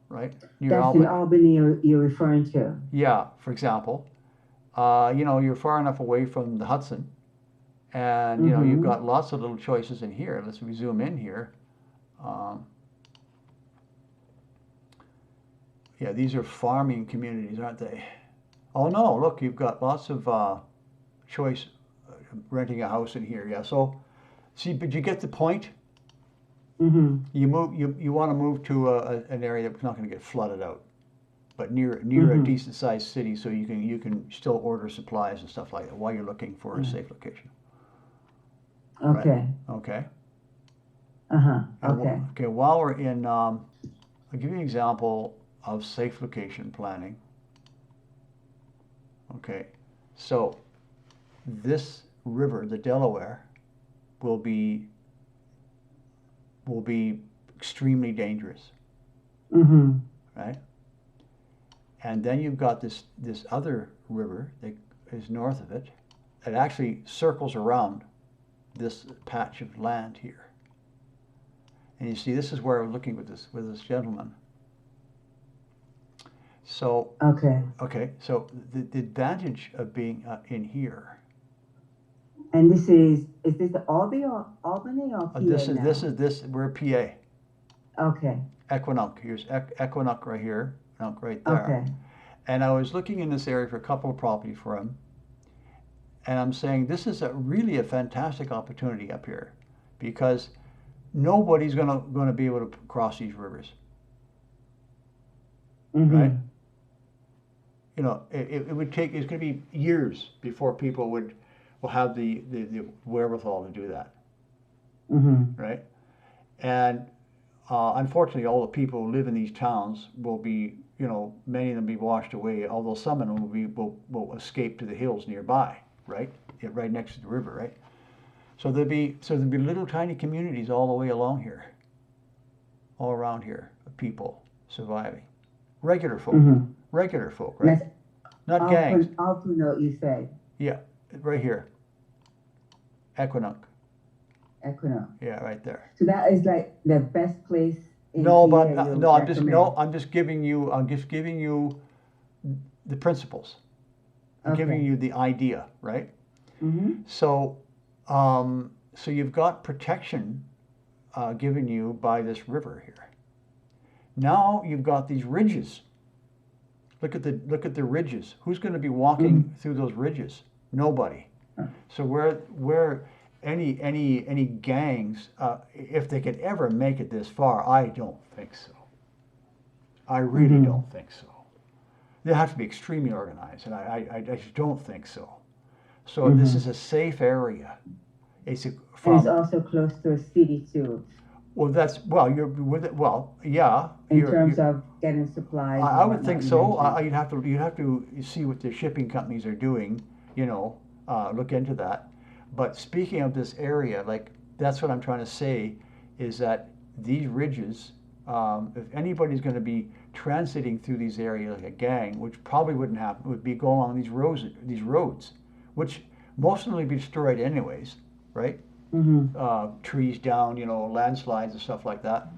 Right? That's Albany. In Albany you're referring to? Yeah, for example. You're far enough away from the Hudson. And, you've got lots of little choices in here. Let's zoom in here. Yeah, these are farming communities, aren't they? Oh, no, look, you've got lots of choice renting a house in here. Yeah, so, see, but you get the point? You want to move to an area that's not going to get flooded out, but near a decent sized city, so you can still order supplies and stuff like that while you're looking for a safe location. Okay. Right? Okay. Okay. Okay. While we're in I'll give you an example of safe location planning. Okay, so this river, the Delaware, will be extremely dangerous, right? And then you've got this other river that is north of it. It actually circles around this patch of land here. And you see, this is where I was looking with this gentleman. So okay, so the advantage of being in here. And is this the Albany or PA We're PA. Okay. Equinunk. Here's Equinunk right here, Equinunk right there. Okay. And I was looking in this area for a couple of properties for him. And I'm saying this is really a fantastic opportunity up here, because nobody's gonna be able to cross these rivers, right? You know, it would take. It's going to be years before people will have the wherewithal to do that, right? And unfortunately, all the people who live in these towns will be, you know, many of them be washed away. Although some of them will escape to the hills nearby, right? Right next to the river, right? So there'll be little tiny communities all the way along here, all around here, of people surviving, regular folk, right? Not gangs. Alpuno, you said. Yeah, right here, Equinunk. Equino. Yeah, right there. So that is like the best place. I'm just giving you the principles. I'm giving you the idea, right? So you've got protection given you by this river here. Now you've got these ridges. Look at the ridges. Who's going to be walking through those ridges? Nobody. So where any gangs, if they could ever make it this far, I don't think so. I really don't think so. They have to be extremely organized, and I just don't think so. So this is a safe area. It's also close to a city too. Well, you're with it. Well, yeah. In terms of getting supplies. I would think so. You'd have to see what the shipping companies are doing. You know, look into that. But speaking of this area, like that's what I'm trying to say, is that these ridges, if anybody's going to be transiting through these areas like a gang, which probably wouldn't happen, would be go along these roads, which most of them would be destroyed anyways, right? Trees down, you know, landslides and stuff like that.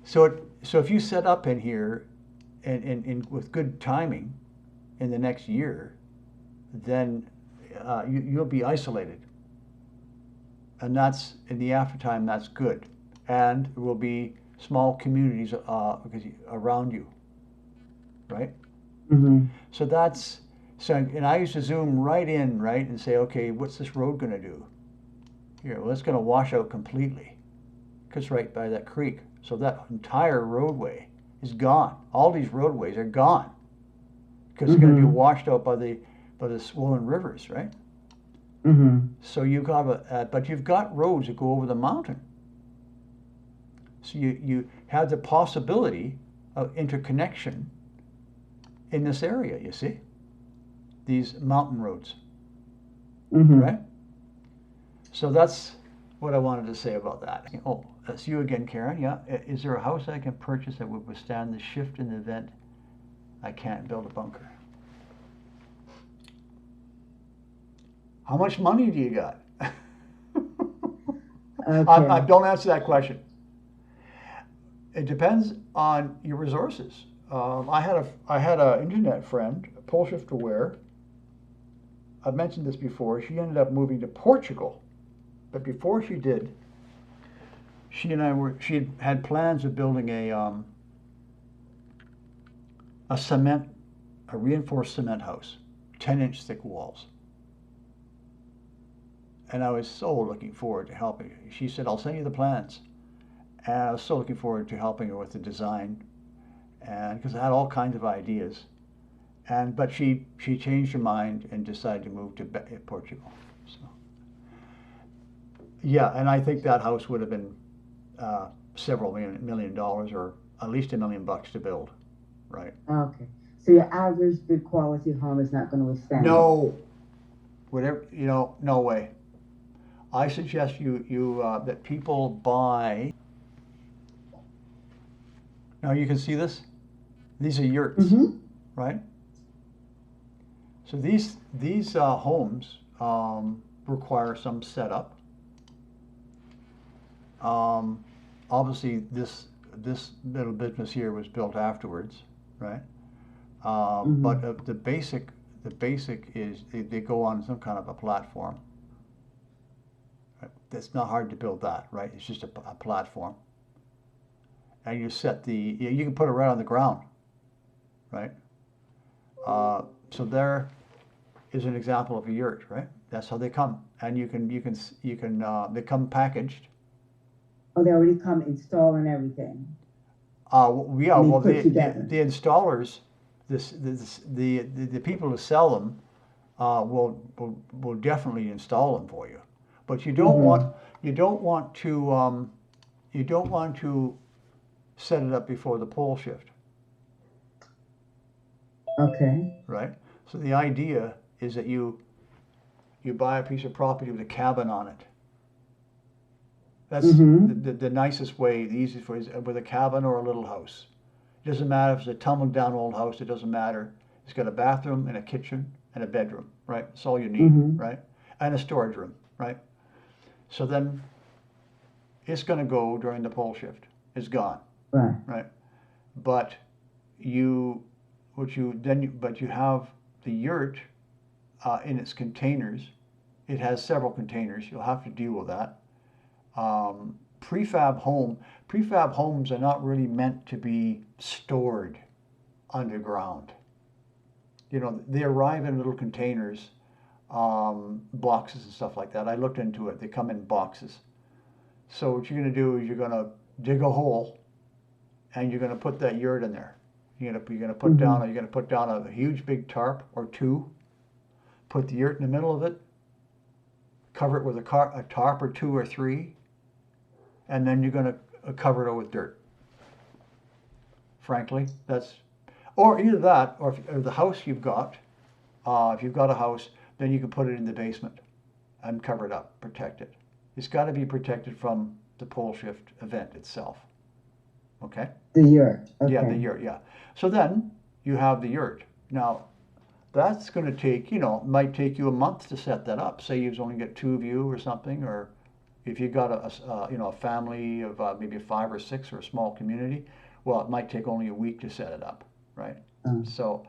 So if you set up in here, and with good timing, in the next year, then you'll be isolated, and that's in the aftertime. That's good, and there will be small communities around you, right? So and I used to zoom right in, right, and say, okay, what's this road going to do? Here, well, it's going to wash out completely, because right by that creek. So that entire roadway is gone. All these roadways are gone, because they're going to be washed out by the swollen rivers, right? So you've got but you've got roads that go over the mountain. So you have the possibility of interconnection in this area. You see, these mountain roads, right? So that's what I wanted to say about that. Oh, that's you again, Karen. Yeah. Is there a house I can purchase that would withstand the shift in the event I can't build a bunker? How much money do you got? Don't answer that question. It depends on your resources. I had an internet friend, a pole shifter wear. I've mentioned this before. She ended up moving to Portugal. But before she did, she had plans of building a reinforced cement house, 10-inch thick walls. And I was so looking forward to helping her. She said, I'll send you the plans. And I was so looking forward to helping her with the design, and because I had all kinds of ideas. But she changed her mind and decided to move to Portugal. So. Yeah, and I think that house would have been several million dollars or at least $1 million to build, right? Okay. So your average good quality home is not going to withstand it? No, whatever, no way. I suggest that people buy. Now you can see this. These are yurts, Mm-hmm. right? So these homes require some setup. Obviously, this little business here was built afterwards, right? But the basic is they go on some kind of a platform. It's not hard to build that, right? It's just a platform, and you set you can put it right on the ground, right? So there is an example of a yurt, right? That's how they come, and you can they come packaged. Oh, they already come installed and everything. Yeah, I mean, well, put the together. installers, the people who sell them, will definitely install them for you, but you don't want to set it up before the pole shift, Okay. right? So the idea is that you buy a piece of property with a cabin on it. That's the nicest way, the easiest way is with a cabin or a little house. It doesn't matter if it's a tumbled down old house, it doesn't matter. It's got a bathroom and a kitchen and a bedroom, right? That's all you need, right? And a storage room, right? So then it's going to go during the pole shift. It's gone, Right. right? But you have the yurt in its containers. It has several containers. You'll have to deal with that. Prefab homes are not really meant to be stored underground. They arrive in little containers, boxes and stuff like that. I looked into it. They come in boxes. So what you're going to do is you're going to dig a hole, and you're going to put that yurt in there. You're going to put down a huge big tarp or two. Put the yurt in the middle of it. Cover it with a tarp or two or three. And then you're going to cover it with dirt. Frankly, or either that, or if the house you've got, if you've got a house, then you can put it in the basement and cover it up, protect it. It's got to be protected from the pole shift event itself. Okay? The yurt. Okay. Yeah, the yurt, yeah. So then you have the yurt. Now, that's going to take, might take you a month to set that up. Say you've only got two of you or something, or if you've got a family of maybe 5 or 6 or a small community, well, it might take only a week to set it up, right? So,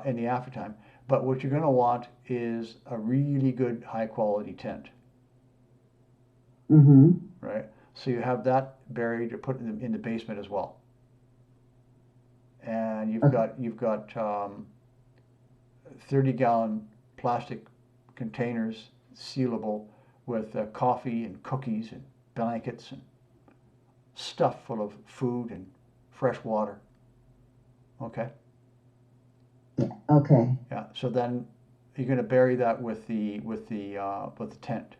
in the aftertime. But what you're going to want is a really good high quality tent. Right? So you have that buried or put in the basement as well. And you've got 30-gallon plastic containers, sealable, with coffee and cookies and blankets and stuff full of food and fresh water. Okay? Okay. Yeah. So then you're going to bury that with the tent.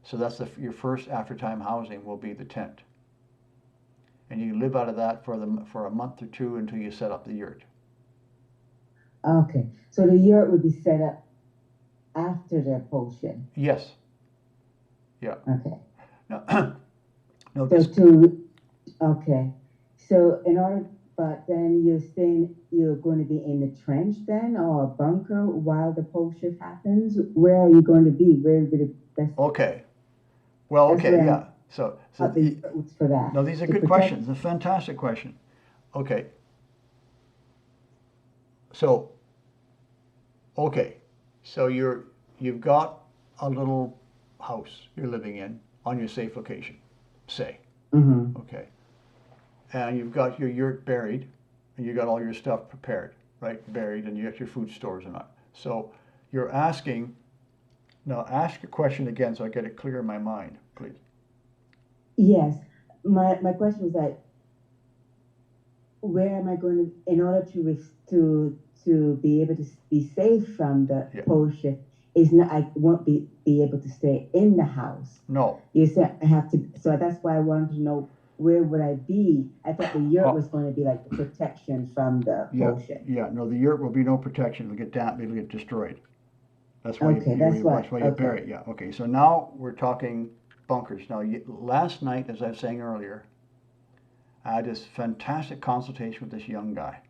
So that's your first after-time housing will be the tent, and you live out of that for a month or two until you set up the yurt. Okay. So the yurt would be set up after the pole shift. Yes. Yeah. Okay. No. Okay. So but then you're going to be in the trench then, or a bunker while the pole shift happens? Where are you going to be? Where would be the best? Okay. Well, okay, yeah. So for that. No, these are good questions. A fantastic question. Okay. So you've got a little house you're living in on your safe location, say. Okay. And you've got your yurt buried, and you got all your stuff prepared, right? Buried, and you got your food stores and all. So you're asking. Now ask your question again so I get it clear in my mind, please. Yes. My question was that where am I going to, in order to be able to be safe from the pole shift, it's not, I won't be able to stay in the house. No. You said I have to, so that's why I wanted to know where would I be? I thought the yurt was going to be like the protection from the Yeah, pole shift. yeah. No, the yurt will be no protection. It'll get down. It'll get destroyed. That's why Okay, that's why. that's why you bury it. Yeah. Okay. So now we're talking bunkers. Now, last night, as I was saying earlier, I had this fantastic consultation with this young guy,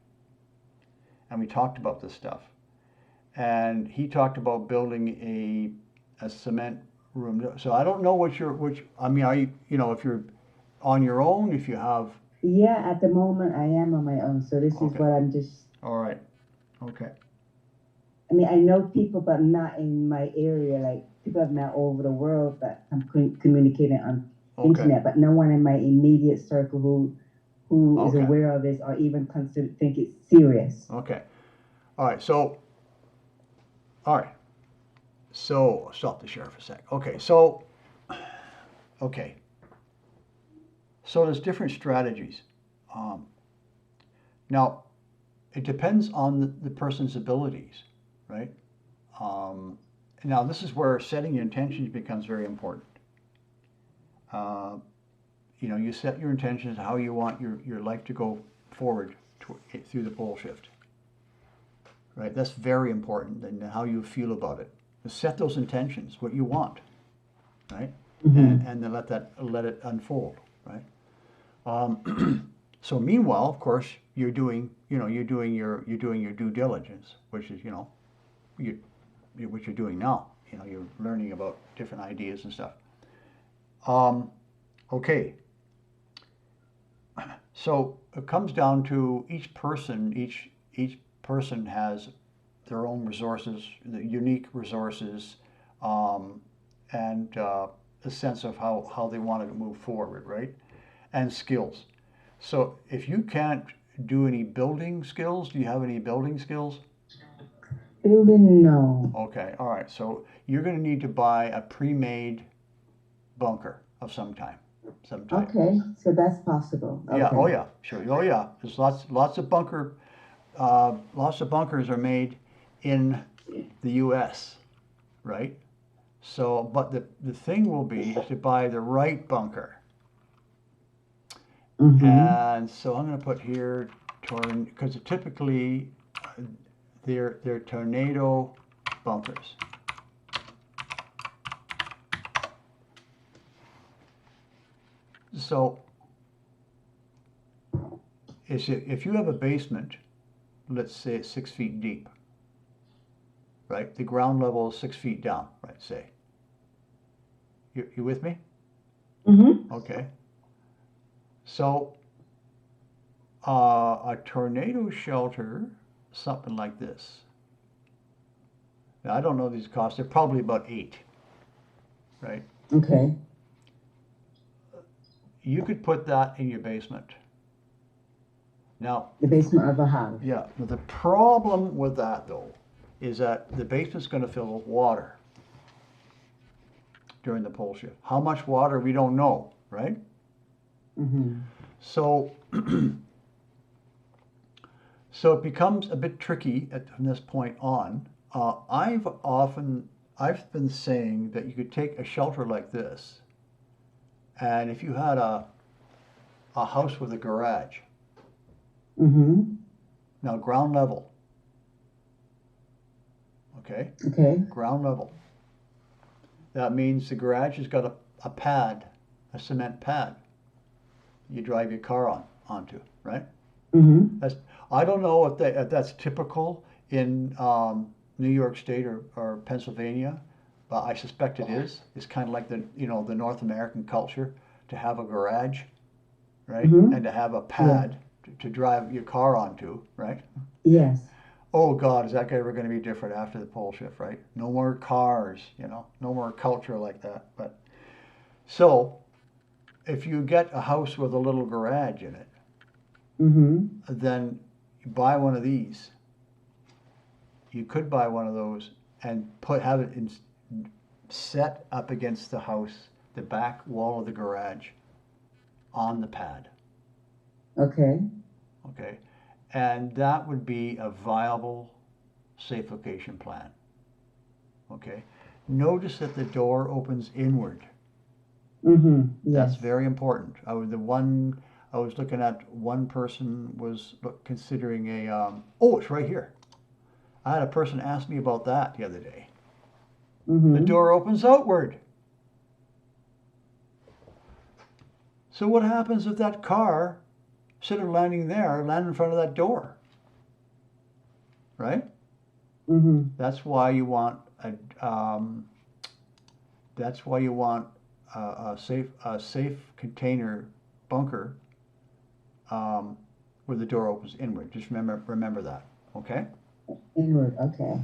and we talked about this stuff. And he talked about building a cement room. So I don't know which. I mean, are you if you're on your own, if you have. Yeah, at the moment I am on my own, so this is Okay. what I'm just. All right. Okay. I mean, I know people, but not in my area. Like people I've met all over the world that I'm communicating on internet, but no one in my immediate circle who is Okay. aware of this or even think it's serious. Okay. All right. So. All right. So I'll stop the share for a sec. Okay. So. Okay. So there's different strategies. Now, it depends on the person's abilities, right? Now, this is where setting your intentions becomes very important. You set your intentions how you want your life to go forward through the pole shift, right? That's very important, and how you feel about it. Just set those intentions, what you want, right? Mm-hmm. And then let it unfold, right? So meanwhile, of course, you're doing your due diligence, which is what you're doing now. You're learning about different ideas and stuff. Okay. So it comes down to each person. Each person has their own resources, the unique resources, and a sense of how they want to move forward, right? And skills. So if you can't do any building skills, do you have any building skills? Building, no. Okay, all right. So you're going to need to buy a pre-made bunker of some type. Okay, so that's possible. Okay. Yeah. Oh yeah. Sure. Oh yeah. There's lots of bunkers are made in the U.S. Right? So, but the thing will be to buy the right bunker. Mm-hmm. And so I'm going to put here because typically they're tornado bunkers. So if you have a basement, let's say it's 6 feet deep, right? The ground level is 6 feet down, right? Say. You with me? Mm-hmm. Okay. So a tornado shelter, something like this. Now, I don't know these costs. They're probably about $8, right? Okay. You could put that in your basement. Now, the basement of a house. Yeah, but the problem with that though is that the basement's going to fill with water during the pole shift. How much water, we don't know, right? Mm-hmm. So, so it becomes a bit tricky from this point on. I've been saying that you could take a shelter like this, and if you had a house with a garage, Mm-hmm. now ground level, okay? Okay. Ground level. That means the garage has got a pad, a cement pad. You drive your car onto, right? Mm-hmm. I don't know if that's typical in New York State or Pennsylvania, but I suspect it is. It's kind of like the North American culture to have a garage, right? Mm-hmm. And to have a pad to drive your car onto, right? Yes. Oh God, is that ever going to be different after the pole shift, right? No more cars, no more culture like that. But so, if you get a house with a little garage in it, Mm-hmm. then you buy one of these. You could buy one of those and have it set up against the house, the back wall of the garage, on the pad. Okay. Okay, and that would be a viable safe location plan. Okay. Notice that the door opens inward. Mm-hmm. That's Yes. very important. I was looking at, one person was considering oh, it's right here. I had a person ask me about that the other day. The Mm-hmm. door opens outward. So what happens if that car, instead of landing there, land in front of that door? Right? Mm-hmm. That's why you want a safe container bunker, where the door opens inward. Just remember that. Okay. Inward. Okay.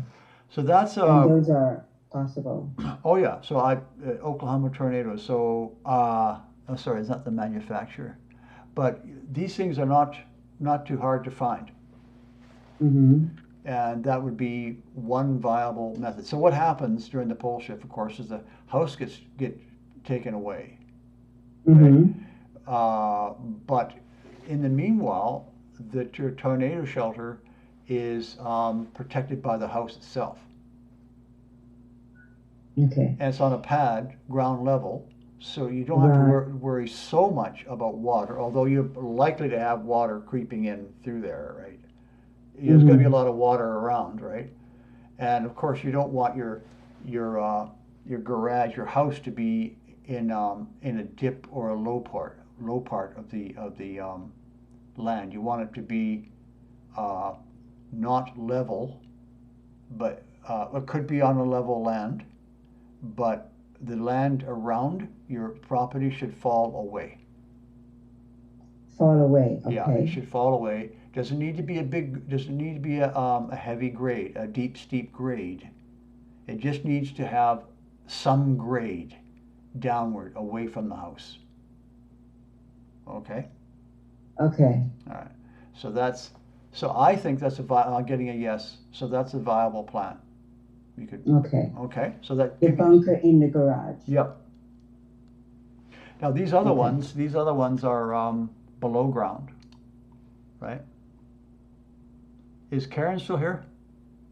So that's And those are possible. oh yeah. So Oklahoma tornado. So I'm sorry, it's not the manufacturer, but these things are not too hard to find. Mm-hmm. And that would be one viable method. So what happens during the pole shift, of course, is the house get taken away. Mm-hmm. But in the meanwhile, the tornado shelter is protected by the house itself. Okay. And it's on a pad, ground level, so you don't have to Right. worry so much about water, although you're likely to have water creeping in through there, right? There's going to be a lot of water around, right? And of course, you don't want your garage, your house, to be in a dip or a low part of the land. You want it to be not level, but it could be on a level land, but the land around your property should fall away. Fall away. Yeah, it Okay. should fall away. Doesn't need to be a heavy grade, a deep, steep grade. It just needs to have some grade downward, away from the house. Okay? Okay. All right. So I think that's I'm getting a yes. So that's a viable plan. You could, Okay. okay? So that The bunker in the garage. Yep. Now these other Okay. ones are below ground, right? Is Karen still here?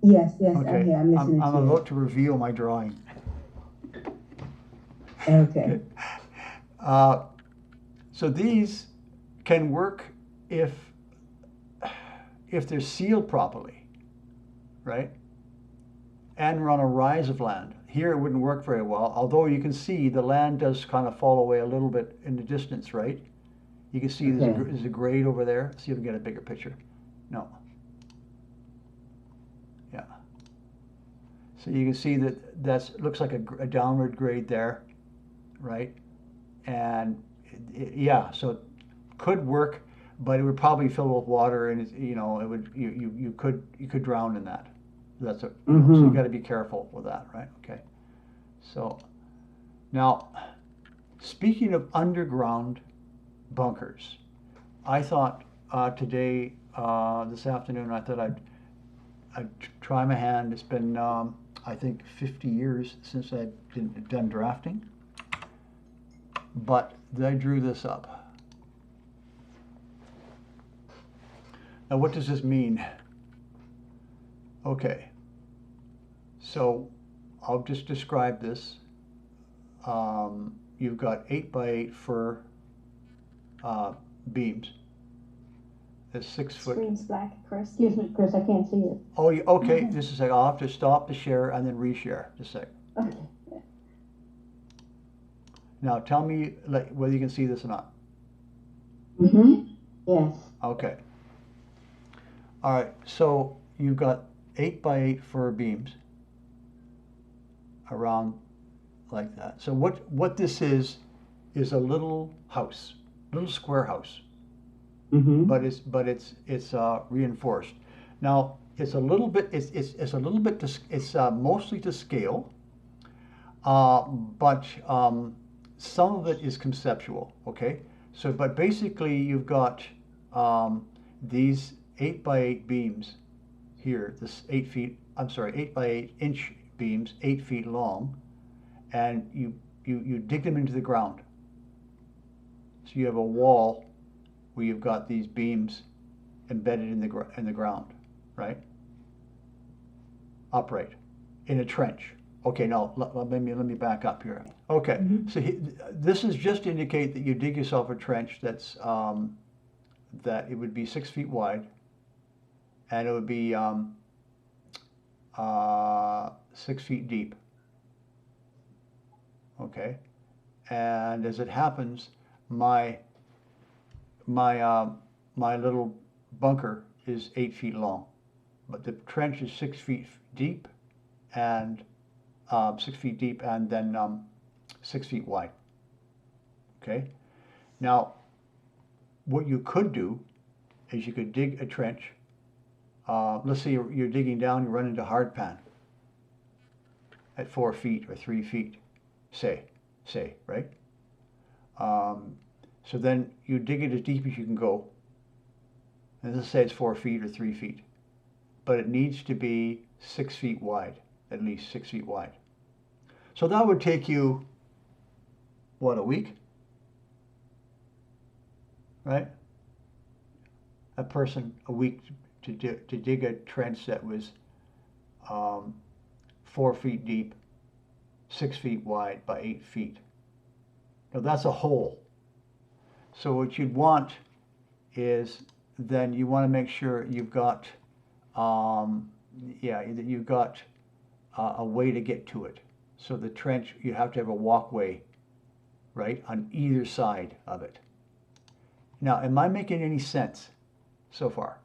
Yes. Yes. I'm Okay. here. I'm listening I'm to about you. to reveal my drawing. Okay. Uh, so these can work if they're sealed properly, right? And we're on a rise of land. Here it wouldn't work very well, although you can see the land does kind of fall away a little bit in the distance, right? You can see Okay. there's a grade over there. Let's see if we can get a bigger picture. No. Yeah. So you can see that looks like a downward grade there, right? And yeah, so it could work, but it would probably fill with water, and it would you could drown in that. That's so you got to be careful with that, right? Okay. So now, speaking of underground bunkers, I thought today, this afternoon, I thought I'd try my hand. It's been I think 50 years since I've done drafting, but I drew this up. Now, what does this mean? Okay, so I'll just describe this. You've got 8x8 fir beams. It's 6 foot. Screen's black, Chris. Excuse me, Chris, I can't see it. Oh, okay. Just a sec. I'll have to stop the share and then reshare. Just a sec. Okay. Now, tell me whether you can see this or not. Mm-hmm. Yes. Okay. All right. So you've got 8x8 fir beams around like that. So what this is a little house, little square house. Mm-hmm. But it's reinforced. Now it's a little bit it's mostly to scale, but some of it is conceptual. Okay, so but basically you've got these 8x8 beams here. This 8x8 inch beams, 8 feet long, and you dig them into the ground. So you have a wall where you've got these beams embedded in the ground, right? Upright, in a trench. Okay, no, let me back up here. Okay, so this is just to indicate that you dig yourself a trench that's that it would be 6 feet wide, and it would be 6 feet deep. Okay, and as it happens, my little bunker is 8 feet long, but the trench is 6 feet deep, and 6 feet deep, and then 6 feet wide. Okay, now what you could do is you could dig a trench. Let's say you're digging down, you run into hardpan at 4 feet or 3 feet, say, right? So then you dig it as deep as you can go. And let's say it's 4 feet or 3 feet, but it needs to be 6 feet wide, at least 6 feet wide. So that would take you, what, a week? Right? A person, a week to dig a trench that was 4 feet deep, 6 feet wide by 8 feet. Now that's a hole. So what you'd want is then you want to make sure you've got, that you've got a way to get to it. So the trench, you have to have a walkway, right, on either side of it. Now, am I making any sense so far?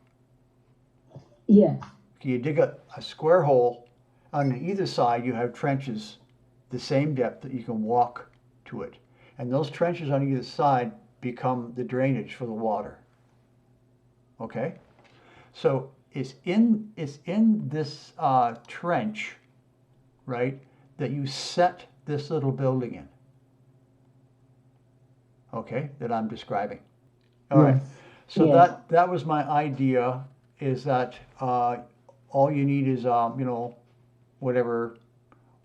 Yes. You dig a square hole. On either side, you have trenches the same depth that you can walk to it. And those trenches on either side become the drainage for the water. Okay? So it's in this trench, right, that you set this little building in. Okay? That I'm describing. All right. So Yes. that was my idea, is that all you need is, whatever,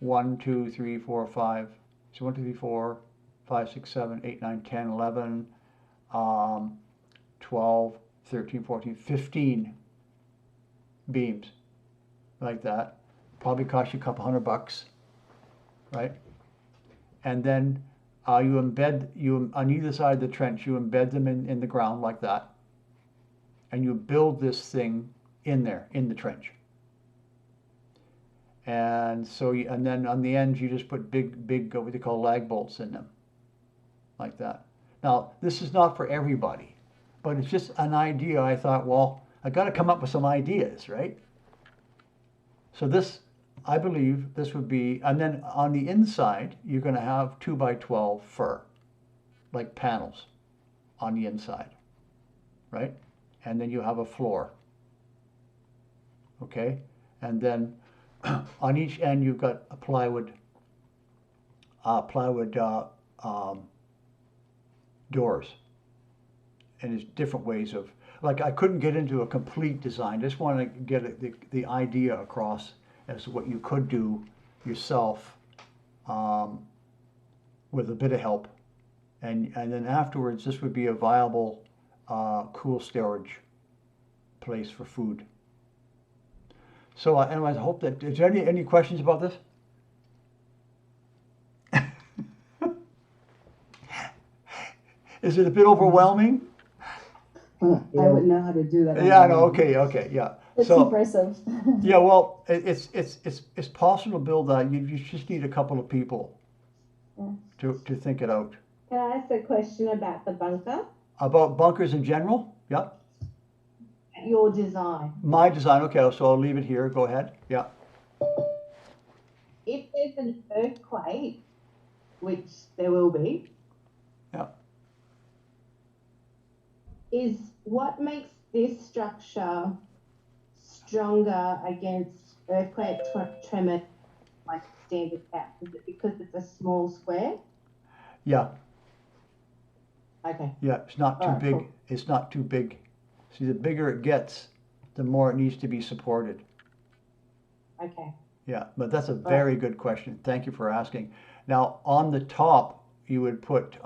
1, 2, 3, 4, 5. So 1, 2, 3, 4, 5, 6, 7, 8, 9, 10, 11, 12, 13, 14, 15 beams like that. Probably cost you a couple $100, right? And then you on either side of the trench, you embed them in the ground like that, and you build this thing in there, in the trench. And so, and then on the ends, you just put big, what they call lag bolts in them, like that. Now, this is not for everybody, but it's just an idea. I thought, well, I got to come up with some ideas, right? So this, I believe, this would be, and then on the inside, you're going to have 2 by 12 fir, like panels on the inside, right? And then you have a floor, okay? And then on each end, you've got a plywood doors. And there's different ways of, like, I couldn't get into a complete design. Just want to get the idea across as to what you could do yourself with a bit of help. And then afterwards, this would be a viable cool storage place for food. So anyways, I hope that, is there any questions about this? Is it a bit overwhelming? I wouldn't know how to do that. Yeah, no, okay, yeah. It's So, impressive. yeah, well, it's possible to build that. You just need a couple of people to think it out. Can I ask a question about the bunker? About bunkers in general? Yeah. Your design. My design, okay, so I'll leave it here. Go ahead. Yeah. If there's an earthquake, which there will be, Yeah. is what makes this structure stronger against earthquake tremor like standard house? Is it because it's a small square? Yeah. Okay. Yeah, it's not too Alright, big. cool. It's not too big. See, the bigger it gets, the more it needs to be supported. Okay. Yeah, but that's a very good question. Thank you for asking. Now, on the top, you would put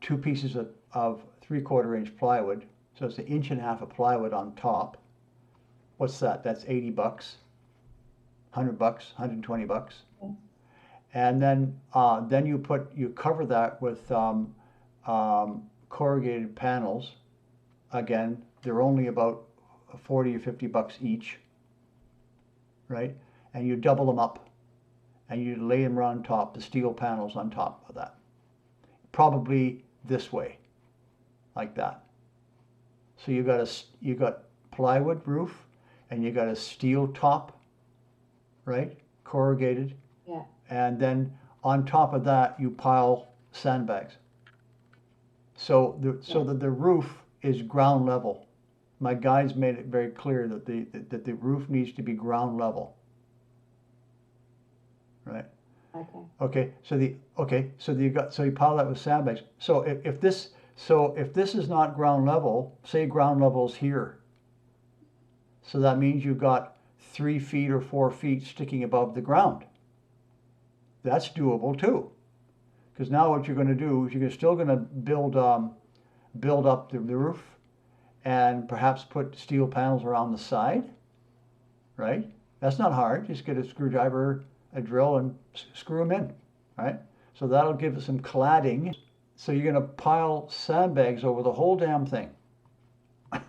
2 pieces of 3/4 inch plywood. So it's 1.5 inches of plywood on top. What's that? That's $80. $100, $120. Okay. And then you cover that with corrugated panels. Again, they're only about 40 or $50 each, right? And you double them up, and you lay them on top, the steel panels on top of that. Probably this way, like that. So you got plywood roof, and you got a steel top, right? Corrugated. Yeah. And then on top of that, you pile sandbags. So that the roof is ground level. My guides made it very clear that the roof needs to be ground level. Right? Okay. So you pile that with sandbags. So if this is not ground level, say ground level is here. So that means you've got 3 feet or 4 feet sticking above the ground. That's doable too. Because now what you're going to do is you're still going to build up the roof, and perhaps put steel panels around the side, right? That's not hard. Just get a screwdriver, a drill, and screw them in, right? So that'll give us some cladding. So you're going to pile sandbags over the whole damn thing. All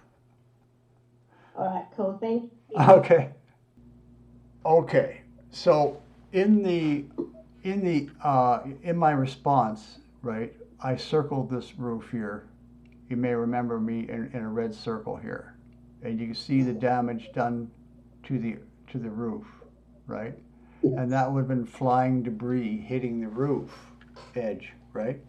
right, cool. Thank you. Okay. Okay. So in my response, right, I circled this roof here. You may remember me in a red circle here, and you can see the damage done to the roof, right? And that would have been flying debris hitting the roof edge, right?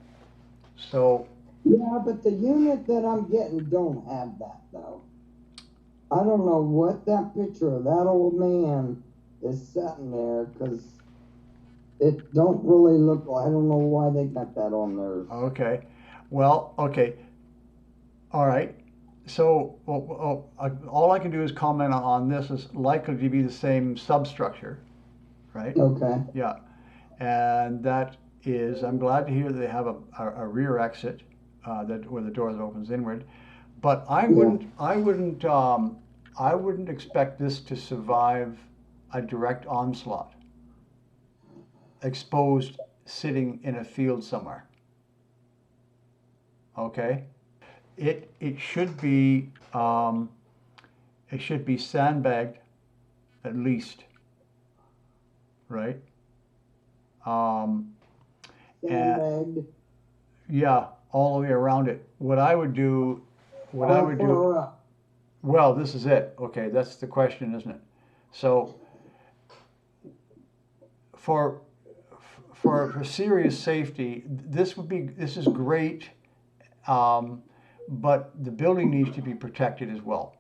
So Yeah, but the unit that I'm getting don't have that though. I don't know what that picture of that old man is sitting there, because it don't really look like, I don't know why they got that on there. okay, well, okay. All right, so all I can do is comment on this is likely to be the same substructure, right? Okay. Yeah, and that is, I'm glad to hear that they have a rear exit where the door that opens inward, but I wouldn't expect this to survive a direct onslaught, exposed sitting in a field somewhere. Okay. It should be sandbagged at least, right? And Sandbagged. yeah, all the way around it. What I would do, well, this is it. Okay, that's the question, isn't it? So for serious safety, this is great. But the building needs to be protected as well.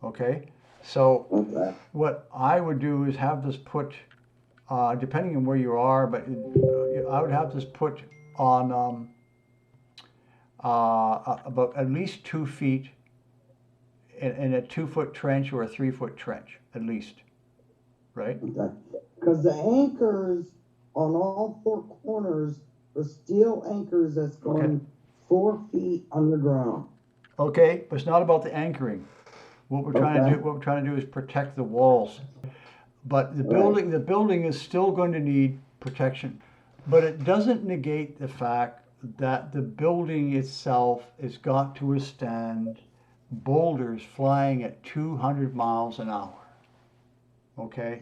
Okay, so what I would do is have this put, depending on where you are, but I would have this put on about at least 2 feet in a 2-foot trench or a 3-foot trench, at least, right? Because the anchors on all 4 corners are steel anchors that's going 4 feet underground. Okay, but it's not about the anchoring. What we're trying to do is protect the walls. But the building is still going to need protection. But it doesn't negate the fact that the building itself has got to withstand boulders flying at 200 miles an hour. Okay?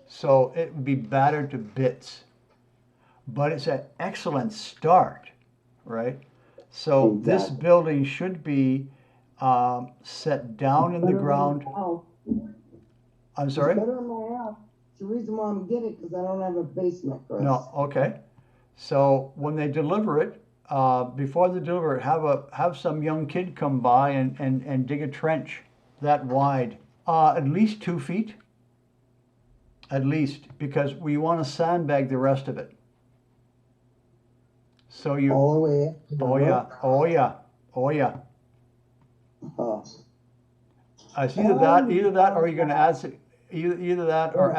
So it would be battered to bits. But it's an excellent start, right? So this building should be set down in the ground. I'm sorry? It's better in my house. It's the reason why I'm getting it, because I don't have a basement, Chris. No, okay. So when they deliver it, before they deliver it, have some young kid come by and dig a trench that wide, at least 2 feet, at least, because we want to sandbag the rest of it. So you. All the way. Oh yeah. Oh yeah. Oh yeah. It's either that, or you're going to add either that, or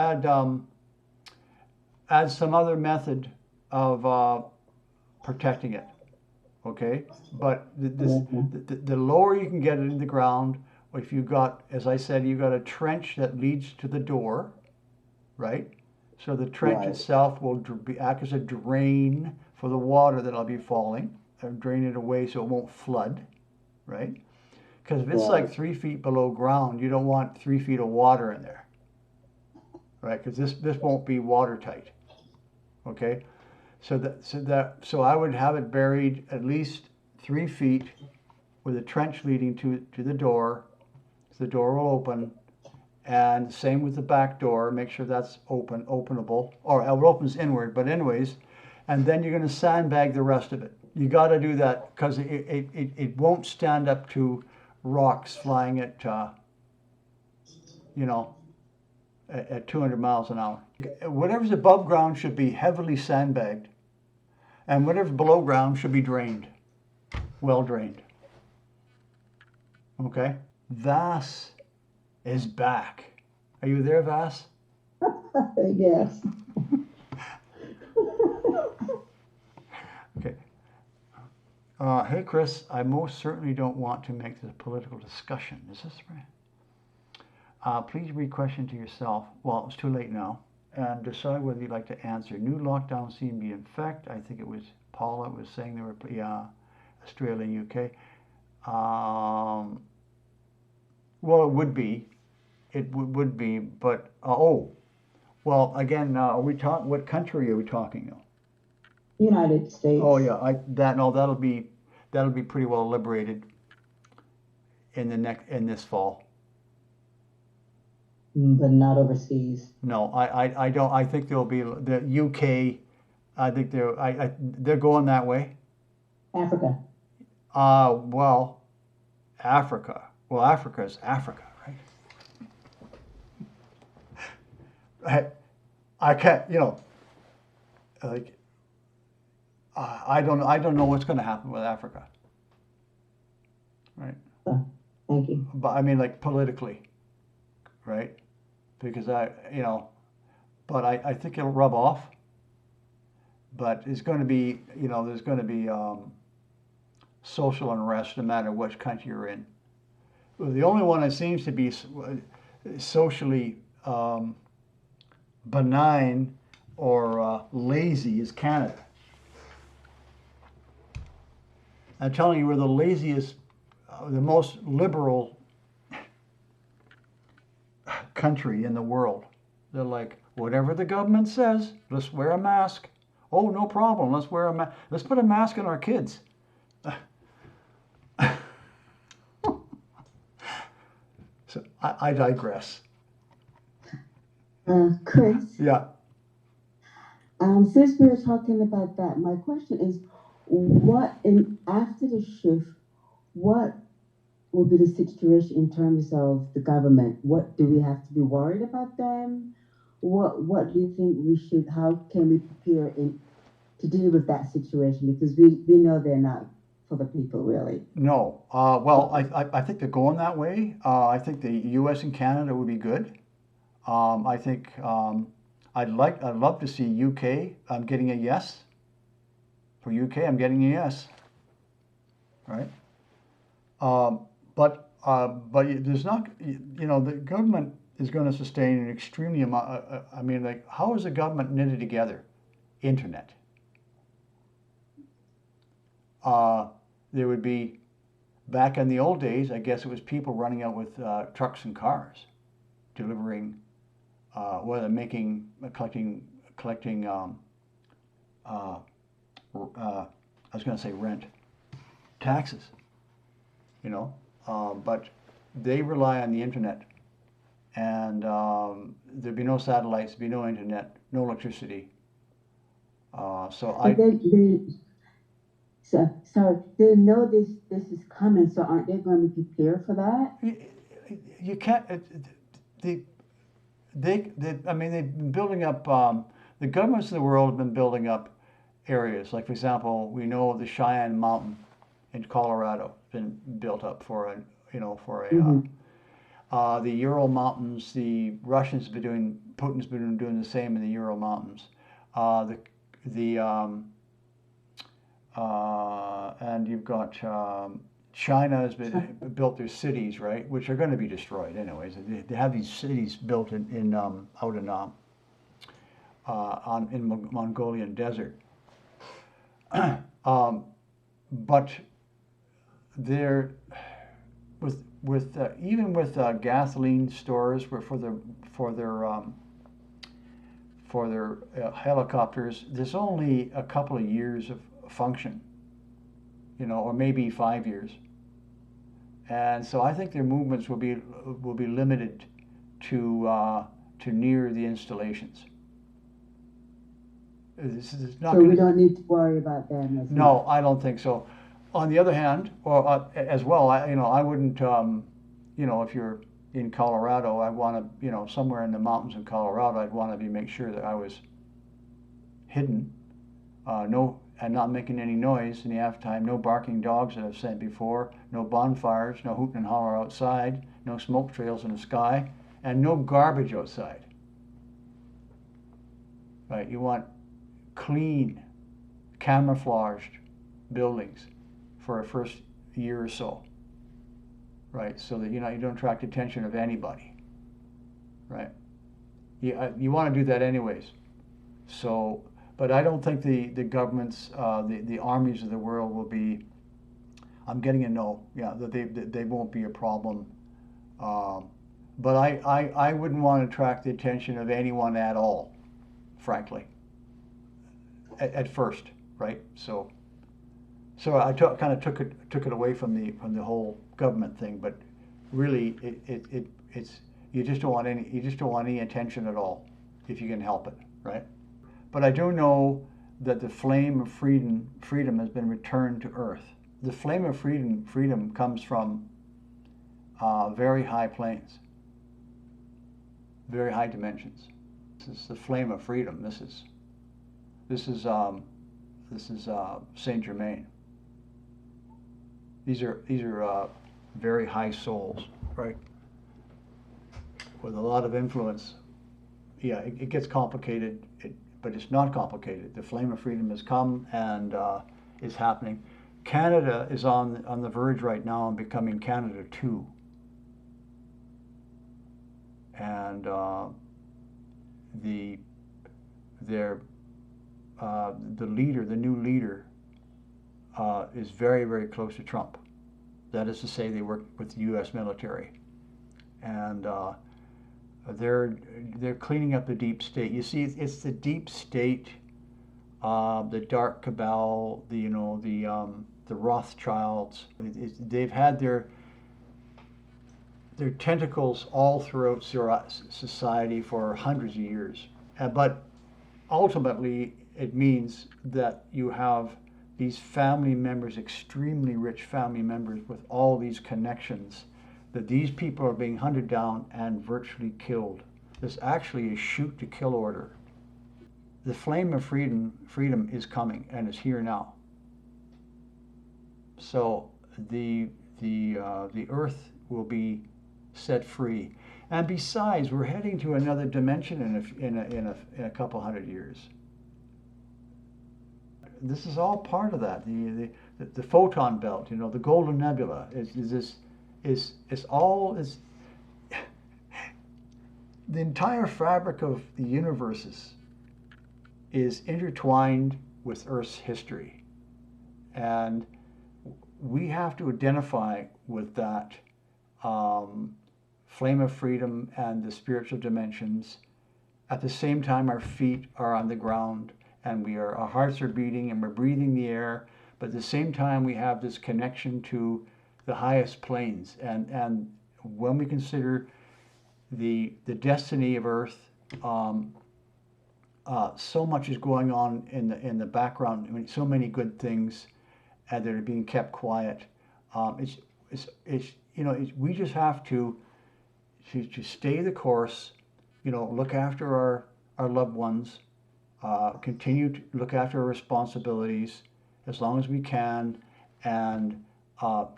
add some other method of protecting it. Okay, but the lower you can get it in the ground if you got, as I said, you got a trench that leads to the door, right? So the trench Right. itself will act as a drain for the water that'll be falling, and drain it away so it won't flood, right? Because if it's Right. like 3 feet below ground, you don't want 3 feet of water in there, right? Because this won't be watertight, okay? So I would have it buried at least 3 feet with a trench leading to the door. So the door will open, and same with the back door. Make sure that's openable, or it opens inward. But anyways, and then you're going to sandbag the rest of it. You got to do that because it won't stand up to rocks flying at you know at 200 miles an hour. Whatever's above ground should be heavily sandbagged, and whatever's below ground should be drained, well drained. Okay, Vass is back. Are you there, Vass? Yes. Okay. Hey, Chris, I most certainly don't want to make this a political discussion. Is this right? Please read question to yourself. Well, it's too late now. And decide whether you'd like to answer. New lockdown seem to be in effect. I think it was Paula was saying there were, Australia and UK. Well, it would be. It would be, but, well, again, what country are we talking of? United States. Oh yeah, that'll be pretty well liberated in this fall. But not overseas. No, I don't. I think there'll be the UK. I think they're going that way. Africa. Well, Africa. Well, Africa is Africa, right? I can't. Like. I don't know what's going to happen with Africa, right? Thank you. But I mean, like politically, right? Because but I think it'll rub off. But it's going to be, there's going to be social unrest no matter which country you're in. Well, the only one that seems to be socially benign or lazy is Canada. I'm telling you, we're the laziest, the most liberal country in the world. They're like, whatever the government says, let's wear a mask. Oh, no problem. Let's wear a mask. Let's put a mask on our kids. So I digress. Chris, Yeah. since we were talking about that, my question is, after the shift, what will be the situation in terms of the government? What do we have to be worried about them? What do you think how can we prepare to deal with that situation? Because we know they're not for the people, really. No. Well, I think they're going that way. I think the U.S. and Canada would be good. I think I'd love to see UK. I'm getting a yes. For UK, I'm getting a yes. Right. But there's not. The government is going to sustain an extremely amount. I mean, like, how is the government knitted together? Internet. There would be, back in the old days, I guess it was people running out with trucks and cars, delivering, collecting. I was going to say rent, taxes. But they rely on the internet, and there'd be no satellites, there'd be no internet, no electricity. So they know this is coming. So aren't they going to prepare for that? You can't. I mean, they've been building up. The governments of the world have been building up areas. Like, for example, we know the Cheyenne Mountain in Colorado has been built up the Ural Mountains. The Russians have been doing. Putin's been doing the same in the Ural Mountains. And you've got China has built their cities, right, which are going to be destroyed anyways. They have these cities built in out in Mongolian desert. But they're with even with gasoline stores for their helicopters, there's only a couple of years of function, or maybe 5 years. And so I think their movements will be limited to near the installations. This is not. So we don't need to worry about them as No, much. I don't think so. On the other hand, or as well, I wouldn't, if you're in Colorado, I want to, somewhere in the mountains in Colorado, I'd want to make sure that I was hidden, and not making any noise in the aftertime. No barking dogs that I've sent before. No bonfires. No hooting and holler outside. No smoke trails in the sky, and no garbage outside. Right? You want clean, camouflaged buildings for a first year or so, right? So that you don't attract attention of anybody, right? You want to do that anyways. So, but I don't think the governments, the armies of the world will be. I'm getting a no. Yeah, that they won't be a problem. But I wouldn't want to attract the attention of anyone at all, frankly. At first, right? So I kind of took it away from the whole government thing, but really it's you just don't want any attention at all if you can help it, right? But I do know that the flame of freedom has been returned to earth. The flame of freedom comes from very high planes, very high dimensions. This is the flame of freedom. This is Saint Germain. These are very high souls, right? With a lot of influence. Yeah, it gets complicated, but it's not complicated. The flame of freedom has come and is happening. Canada is on the verge right now of becoming Canada 2. And the new leader, is very, very close to Trump. That is to say, they work with the U.S. military, and they're cleaning up the deep state. You see, it's the deep state, the dark cabal, the Rothschilds. They've had their tentacles all throughout society for hundreds of years, but ultimately it means that you have these family members, extremely rich family members with all these connections, that these people are being hunted down and virtually killed. There's actually a shoot to kill order. The flame of freedom is coming and is here now. So the earth will be set free. And besides, we're heading to another dimension in a couple hundred years. This is all part of that. The photon belt, the golden nebula is all the entire fabric of the universe is intertwined with Earth's history, and we have to identify with that flame of freedom and the spiritual dimensions. At the same time, our feet are on the ground and our hearts are beating and we're breathing the air, but at the same time we have this connection to the highest planes. And when we consider the destiny of Earth, so much is going on in the background. I mean, so many good things that are being kept quiet. We just have to stay the course. Look after our loved ones. Continue to look after our responsibilities as long as we can, and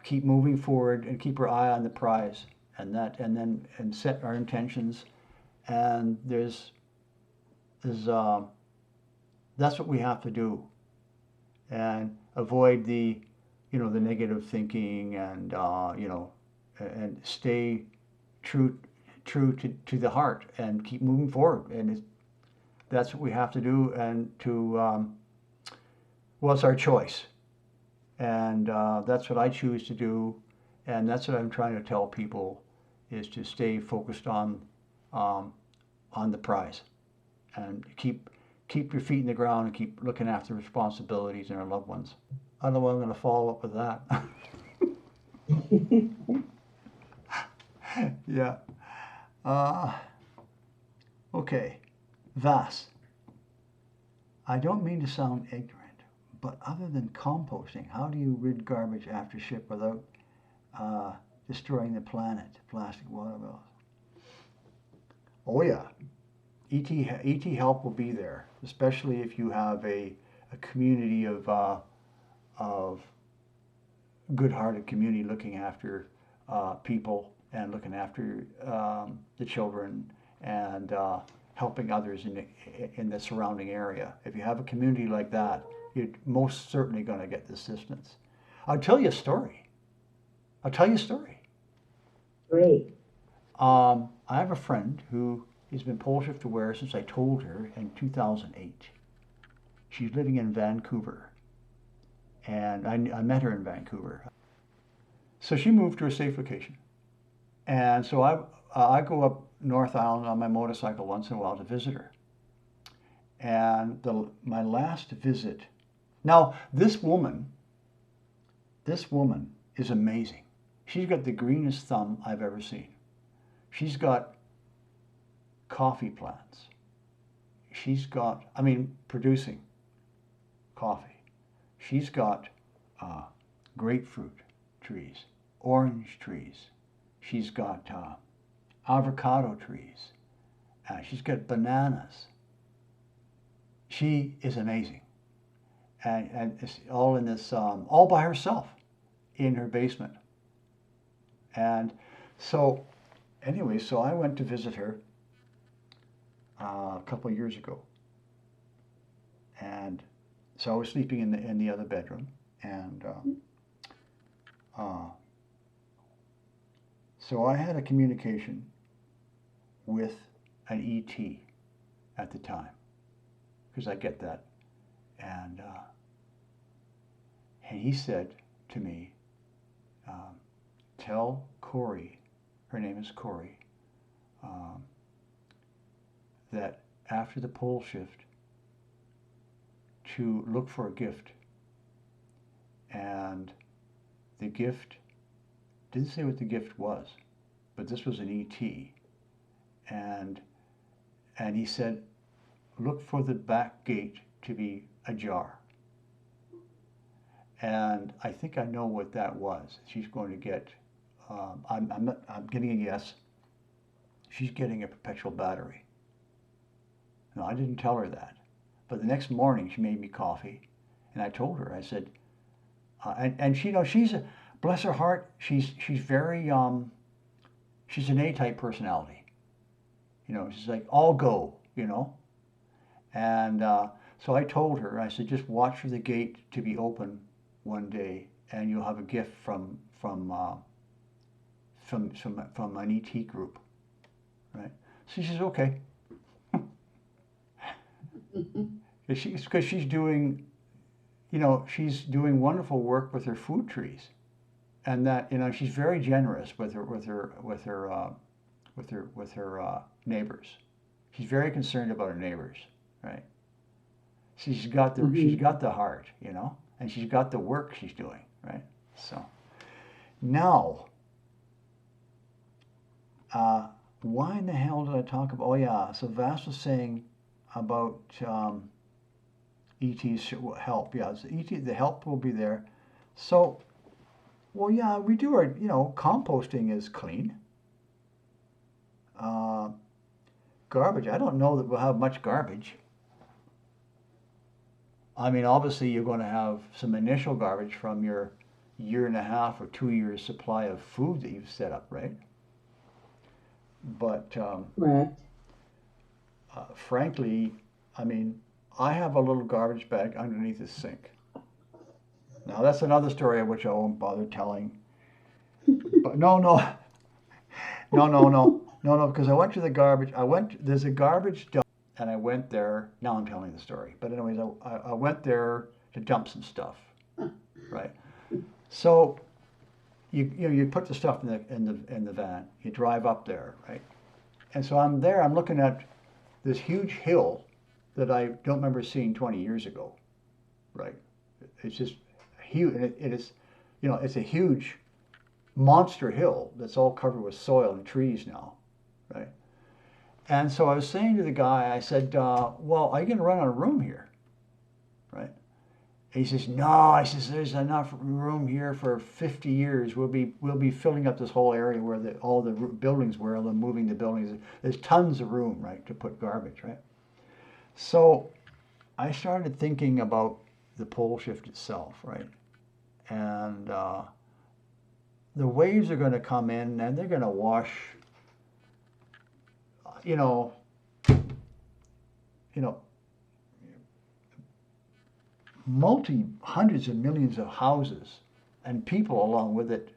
keep moving forward and keep our eye on the prize, and set our intentions. And that's what we have to do, and avoid the the negative thinking and, and stay true to the heart and keep moving forward. And that's what we have to do. And well, it's our choice. And that's what I choose to do. And that's what I'm trying to tell people, is to stay focused on the prize and keep your feet in the ground and keep looking after responsibilities and our loved ones. I don't know what I'm going to follow up with that. Yeah. Okay. Vas. I don't mean to sound ignorant, but other than composting, how do you rid garbage after ship without destroying the planet? Plastic water bottles. Oh yeah. ET help will be there, especially if you have a community of good-hearted community looking after people and looking after the children and helping others in the surrounding area. If you have a community like that, you're most certainly going to get the assistance. I'll tell you a story. Great. I have a friend who has been pole shift aware since I told her in 2008. She's living in Vancouver, and I met her in Vancouver. So she moved to a safe location, and so I go up North Island on my motorcycle once in a while to visit her. And my last visit. Now this woman is amazing. She's got the greenest thumb I've ever seen. She's got coffee plants. She's got, producing coffee. She's got grapefruit trees, orange trees. She's got avocado trees. She's got bananas. She is amazing. And it's all in this, all by herself in her basement. And so, anyway, so I went to visit her a couple of years ago. And so I was sleeping in the other bedroom. And so I had a communication with an ET at the time, because I get that. And he said to me, tell Corey, her name is Corey, that after the pole shift, to look for a gift. And the gift, didn't say what the gift was, but this was an ET. And he said, look for the back gate to be ajar. And I think I know what that was. She's going to get, I'm getting a yes. She's getting a perpetual battery. No, I didn't tell her that. But the next morning she made me coffee, and I told her, I said, and she, she's, bless her heart, she's very, she's an A-type personality. She's like, all go, And so I told her, I said, just watch for the gate to be open one day, and you'll have a gift from an ET group, right? So she says, okay. Because she's doing, she's doing wonderful work with her food trees, and that she's very generous with her neighbors. She's very concerned about her neighbors, right? She's got the heart, and she's got the work she's doing, right? So now, why in the hell did I talk about? Oh yeah, so Vas was saying about ET's help. Yeah, so the help will be there. So, well, yeah, we do our, composting is clean. Garbage, I don't know that we'll have much garbage. Obviously you're going to have some initial garbage from your 1.5 or 2 years supply of food that you've set up, right? But Correct. Frankly, I have a little garbage bag underneath the sink. Now that's another story which I won't bother telling. But no, because I went to the garbage. There's a garbage dump, and I went there. Now I'm telling the story. But anyways, I went there to dump some stuff, right? So you put the stuff in the van. You drive up there, right? And so I'm there. I'm looking at this huge hill that I don't remember seeing 20 years ago, right? It's just huge, and it is, it's a huge monster hill that's all covered with soil and trees now, right? And so I was saying to the guy, I said, well, are you going to run out of room here, right? And he says, no. I says, there's enough room here for 50 years. We'll be filling up this whole area where all the buildings were, and moving the buildings. There's tons of room, right, to put garbage, right? So I started thinking about the pole shift itself, right? And the waves are going to come in and they're going to wash, you know, hundreds of millions of houses and people along with it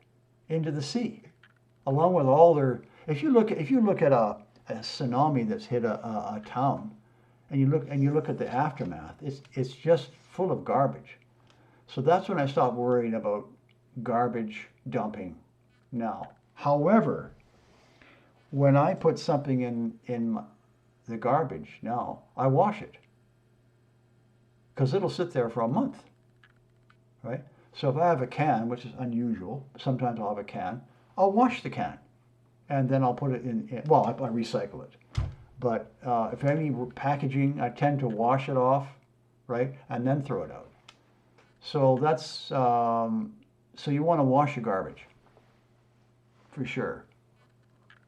into the sea, along with all their. If you look at a tsunami that's hit a town, and you look at the aftermath, it's just full of garbage. So that's when I stopped worrying about garbage dumping now. However, when I put something in the garbage now, I wash it because it'll sit there for a month, right? So if I have a can, which is unusual, sometimes I'll have a can, I'll wash the can, and then I'll put it well, I recycle it. But if any packaging, I tend to wash it off, right, and then throw it out. So that's so you want to wash your garbage, for sure.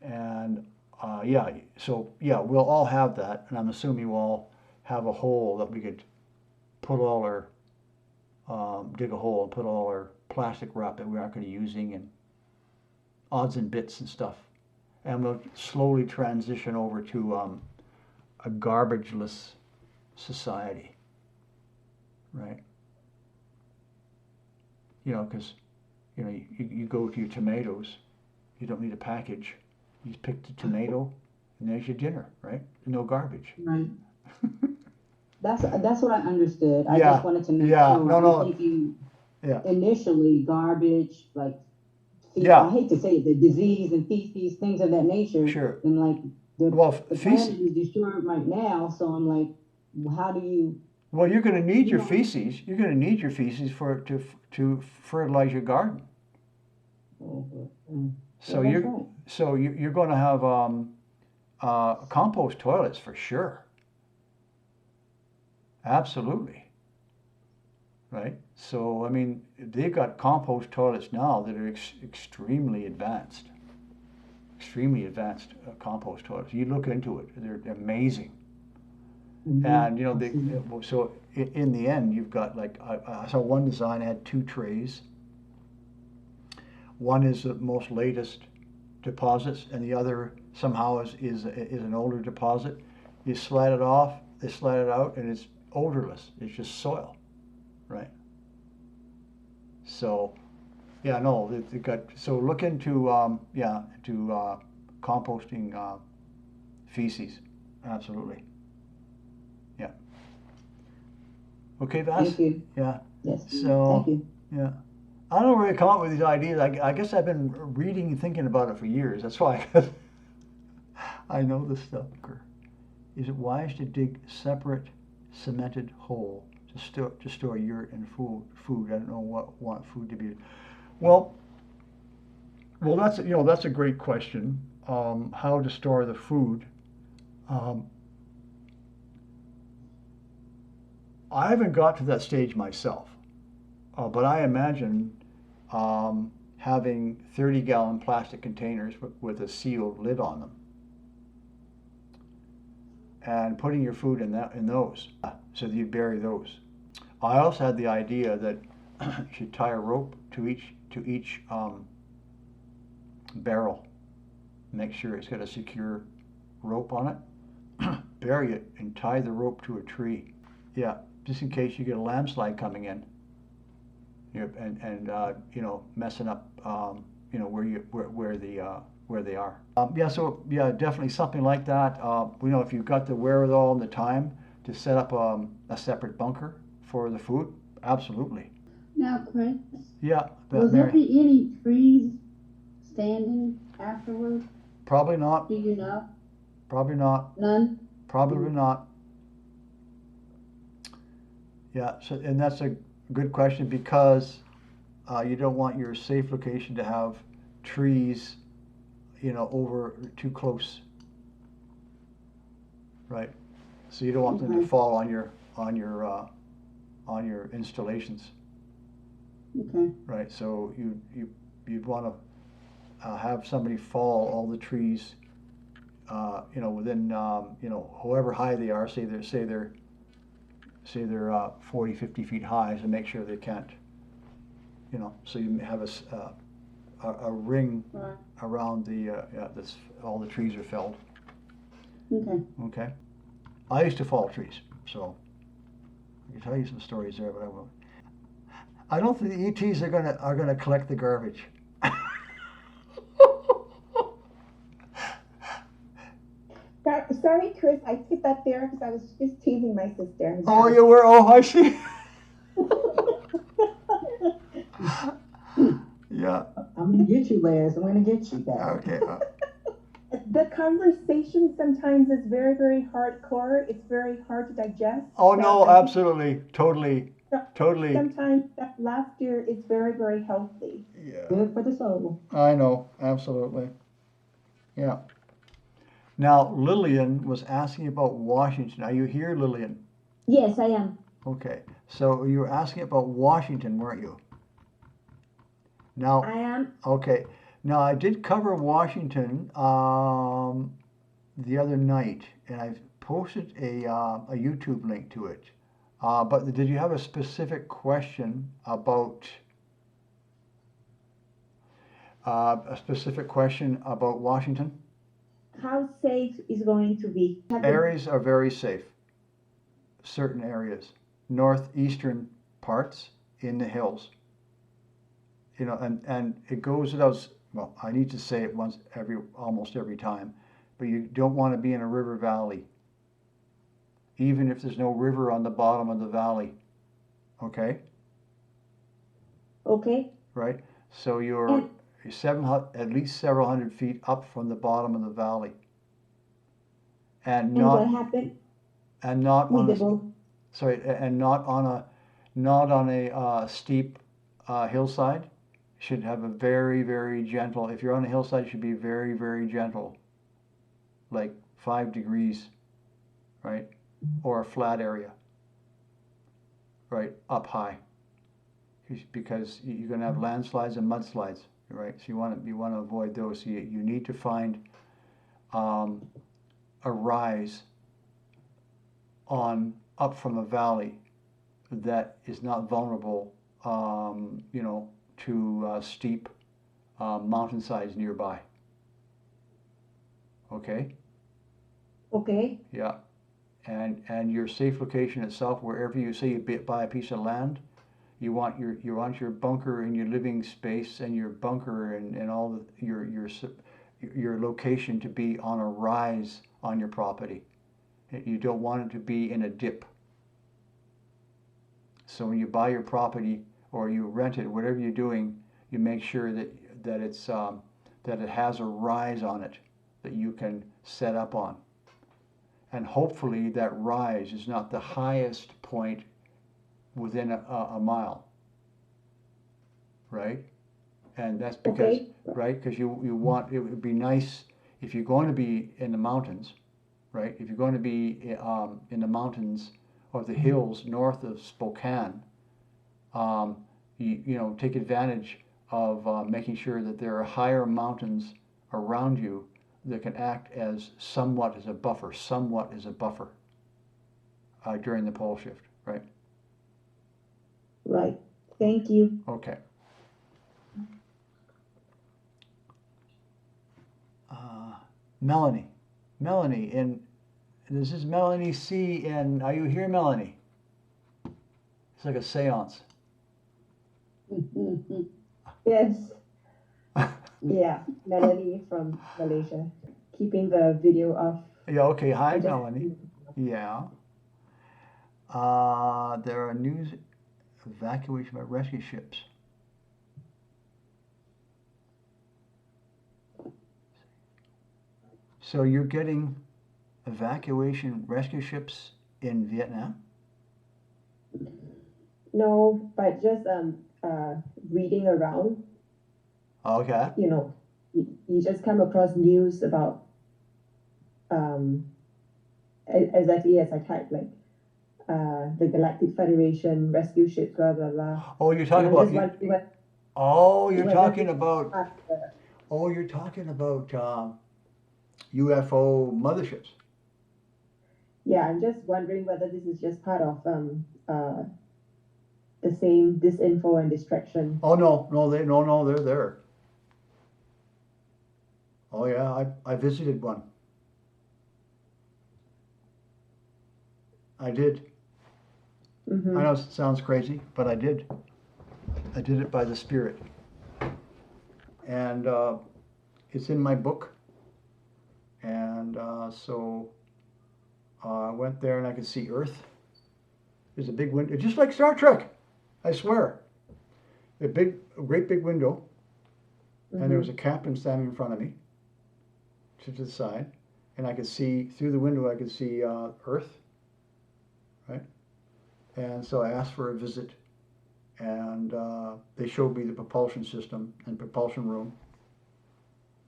And we'll all have that, and I'm assuming we'll all have a hole that we could put all our dig a hole and put all our plastic wrap that we aren't going to be using and odds and bits and stuff. And we'll slowly transition over to a garbageless society, right? Because you go to your tomatoes, you don't need a package. You just pick the tomato, and there's your dinner, right? No garbage. Right. That's what I understood. I Yeah. just wanted to make Yeah. sure. No. I'm thinking Yeah. initially garbage, like Yeah. I hate to say it, the disease and feces, things of that nature. Sure. And like the Feces. planet is destroyed right now, so I'm like, how do you? Well, you're going to need your feces. You're going to need your feces to fertilize your garden. So you're going to have compost toilets for sure. Absolutely. Right. So I mean, they've got compost toilets now that are extremely advanced. Extremely advanced compost toilets. You look into it; they're amazing. Mm-hmm. And so in the end, you've got like I saw one design had 2 trays. One is the most latest deposits, and the other somehow is an older deposit. You slide it off, they slide it out, and it's odorless. It's just soil, right? So, yeah, no, they got. So look into composting feces, absolutely. Yeah. Okay, Vas? Thank you. Yeah. Yes. So, thank you. yeah. I don't really come up with these ideas. I guess I've been reading and thinking about it for years. That's why I know this stuff. Is it wise to dig separate cemented hole to store urine and food? I don't know what want food to be. Well, that's a great question. How to store the food? I haven't got to that stage myself, but I imagine having 30-gallon plastic containers with a sealed lid on them, and putting your food in those, so that you bury those. I also had the idea that you should tie a rope to each barrel. Make sure it's got a secure rope on it. Bury it and tie the rope to a tree. Yeah, just in case you get a landslide coming in. and you know, messing up you know, where they are. Yeah, so yeah, definitely something like that. You know, if you've got the wherewithal and the time to set up a separate bunker for the food, absolutely. Now, Chris, Yeah, will there Mary. be any trees standing afterwards? Probably not. Do you know? Probably not. None? Probably not. Yeah, so, and that's a good question because you don't want your safe location to have trees, you know, over too close, right? So you don't want them to Okay. fall on your installations, Okay. right? So you'd want to have somebody fall all the trees, you know, within you know, however high they are. Say they're 40, 50 feet high, so make sure they can't, you know, so you have a ring Right. around the, yeah, this, all the trees are felled, Okay. okay? I used to fall trees, so I can tell you some stories there, but I won't. I don't think the ETs are gonna collect the garbage. Sorry, Chris, I put that there because I was just teasing my sister. Oh, you were, oh, I see. Yeah, I'm gonna get you, Les. I'm gonna get you back. okay. The conversation sometimes is very, very hardcore. It's very hard to digest. Oh, So no, I think absolutely, totally, totally. sometimes that laughter is very, very healthy. Yeah, Good for the soul. I know, absolutely. Yeah. Now, Lillian was asking about Washington. Are you here, Lillian? Yes, I am. Okay, so you were asking about Washington, weren't you? Now, I am. okay, now I did cover Washington the other night, and I've posted a YouTube link to it. But did you have a specific question about Washington? How safe is going to be? Areas are very safe. Certain areas, northeastern parts in the hills. You know, and it goes without, well, I need to say it almost every time, but you don't want to be in a river valley, even if there's no river on the bottom of the valley. Okay? Okay. Right? So you're at least several hundred feet up from the bottom of the valley. And what happened not with on the a, boat? sorry, and not on a steep hillside. You should have a very, very gentle, if you're on a hillside, you should be very, very gentle, like 5 degrees, right? Or a flat area, right, up high, because you're going to have landslides and mudslides, right? So you want to avoid those. So you need to find a rise up from a valley that is not vulnerable, you know, to steep mountainsides nearby. Okay? Okay. Yeah. And your safe location itself, wherever you say you buy a piece of land, you want your bunker and your living space and your bunker and all your location to be on a rise on your property. You don't want it to be in a dip. So when you buy your property or you rent it, whatever you're doing, you make sure that it has a rise on it that you can set up on. And hopefully that rise is not the highest point within a mile, right? And that's because, Okay. right, because you want, it would be nice if you're going to be in the mountains, right? If you're going to be in the mountains or the hills north of Spokane, you know, take advantage of making sure that there are higher mountains around you that can act as somewhat as a buffer during the pole shift, right? Right. Thank you. Okay. Melanie, and this is Melanie C. And are you here, Melanie? It's like a seance. Yes. Yeah, Melanie from Malaysia. Keeping the video off. Yeah, okay. Hi, I just Melanie. Yeah. There are news evacuation by rescue ships. So you're getting evacuation rescue ships in Vietnam? no, but just reading around, Okay. you know, you just come across news about um exactly as I typed, like the Galactic Federation rescue ships, blah blah blah. Oh, you're And talking I'm about just you. wondering Oh, you're whether talking this is about. part of the, Oh, you're talking about UFO motherships. yeah, I'm just wondering whether this is just part of the same disinfo and distraction. Oh no, no, they're there. Oh yeah, I visited one. I did. I know it sounds crazy, but I did. I did it by the Spirit, and it's in my book. And so I went there, and I could see Earth. There's a big window, just like Star Trek. I swear, a great big window, and there was a captain standing in front of me, to the side, and I could see through the window. I could see Earth, right? And so I asked for a visit, and they showed me the propulsion system and propulsion room.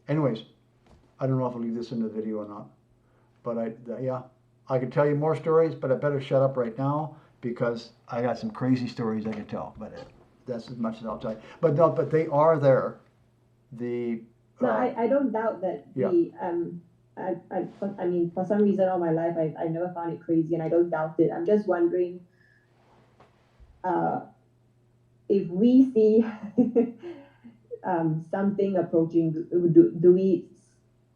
Anyways, I don't know if I'll leave this in the video or not, but yeah, I could tell you more stories, but I better shut up right now because I got some crazy stories I could tell. But that's as much as I'll tell you. But no, but they are there. The No, I don't doubt that yeah. I mean, for some reason all my life, I never found it crazy and I don't doubt it. I'm just wondering if we see something approaching, do we?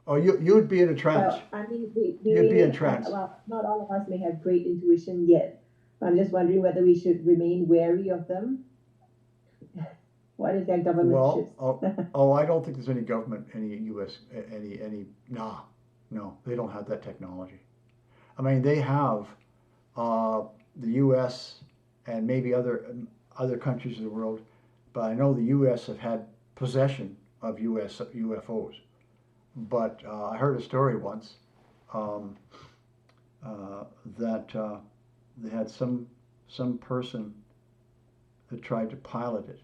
Oh, you'd be in a trance. Well, I mean, You'd be in may, trance. well, not all of us may have great intuition yet. I'm just wondering whether we should remain wary of them. What if their government shifts? I don't think there's any government, any U.S., no, they don't have that technology. I mean, they have the U.S. and maybe other countries of the world, but I know the U.S. have had possession of U.S. UFOs. But I heard a story once that they had some person that tried to pilot it,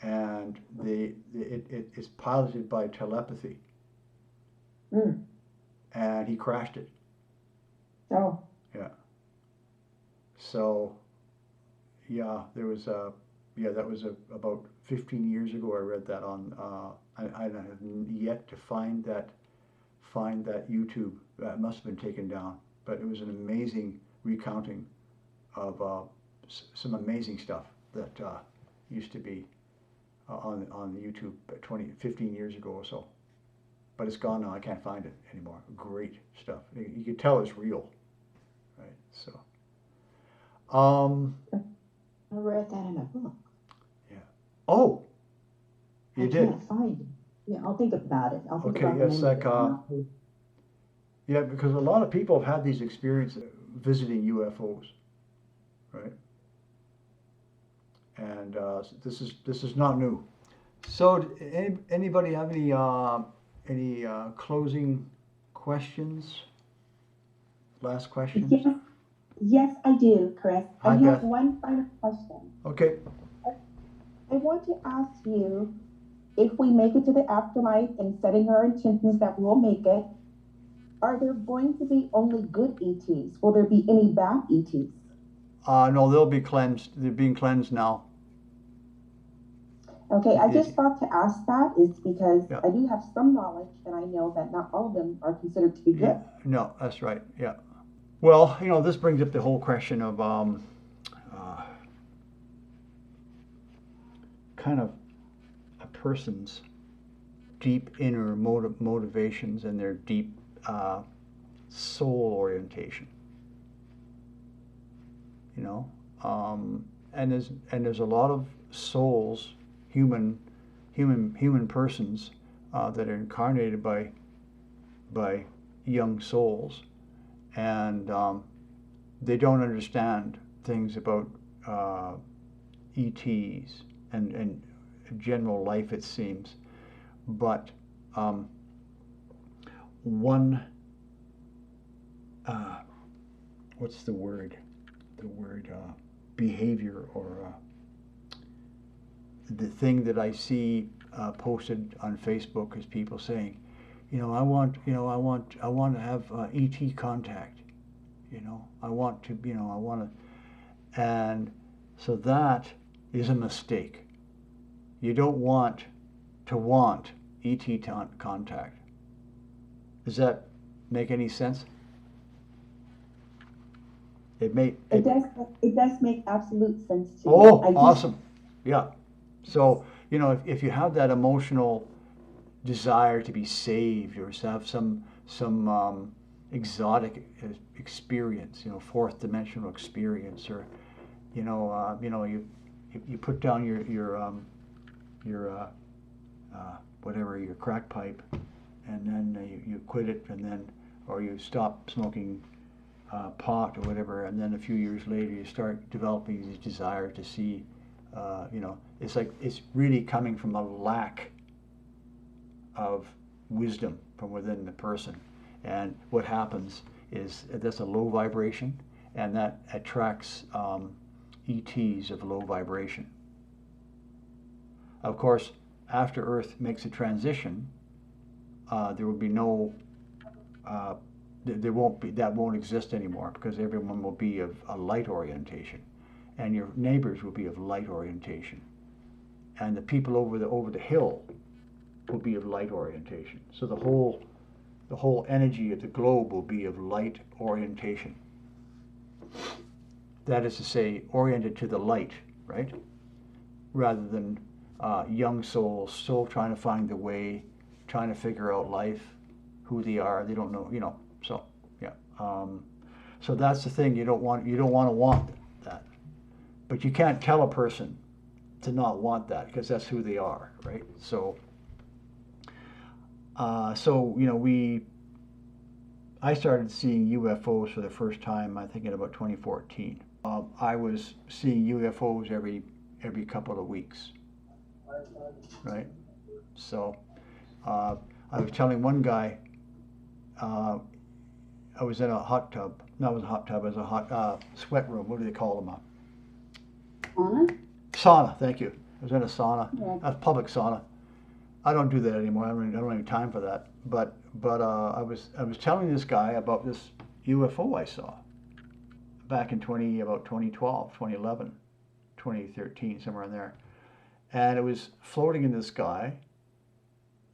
and it's piloted by telepathy, and he crashed it. Oh. Yeah. So, yeah, that was about 15 years ago. I read that on. I have yet to find that YouTube. It must have been taken down, but it was an amazing recounting of some amazing stuff that used to be on YouTube 15 years ago or so. But it's gone now. I can't find it anymore. Great stuff. You could tell it's real, right? So. I read that in a book. Yeah. Oh. You did. I can't find it. Yeah, I'll think about it. I'll think Okay. about the Yes. name Like. of it. Yeah, because a lot of people have had these experiences visiting UFOs, right? And this is not new. So, anybody have any closing questions? Last questions? Yes, I do, Chris. Hi, I have Beth. one final question. Okay. I want to ask you, if we make it to the afterlife and setting our intentions that we'll make it, are there going to be only good ETs? Will there be any bad ETs? No, they'll be cleansed. They're being cleansed now. Okay, I just thought to ask that is because I do have some knowledge and I know that not all of them are considered to be good. Yeah. No, that's right. Yeah. Well, this brings up the whole question of kind of a person's deep inner motivations and their deep soul orientation. there's a lot of souls, human persons that are incarnated by young souls, and they don't understand things about ETs and general life, it seems. But one, what's the word? Behavior, or the thing that I see posted on Facebook is people saying, I want to have ET contact. I want to, and so that is a mistake. You don't want to want ET contact. Does that make any sense? It does make absolute sense to me. Oh, awesome. Yeah. So, if you have that emotional desire to be saved, or to have some exotic experience, fourth dimensional experience, or you put down your whatever, your crack pipe, and then you quit it, and then, or you stop smoking pot or whatever, and then a few years later you start developing this desire to see, it's like it's really coming from a lack of wisdom from within the person. And what happens is that's a low vibration, and that attracts ETs of low vibration. Of course, after Earth makes a transition, there will be no that won't exist anymore, because everyone will be of a light orientation, and your neighbors will be of light orientation, and the people over the hill will be of light orientation. So the whole energy of the globe will be of light orientation. That is to say, oriented to the light, right? Rather than young souls still trying to find the way, trying to figure out life, who they are. They don't know, So yeah. So that's the thing. You don't want to want that, but you can't tell a person to not want that, because that's who they are, right? So. I started seeing UFOs for the first time, I think, in about 2014. I was seeing UFOs every couple of weeks, right? So I was telling one guy, I was in a hot tub. No, it was a hot tub. It was a hot sweat room. What do they call them? Sauna? Sauna. Thank you. I was in a sauna, Yeah. a public sauna. I don't do that anymore. I don't have time for that. But I was telling this guy about this UFO I saw back in 2012, 2011, 2013, somewhere in there, and it was floating in the sky,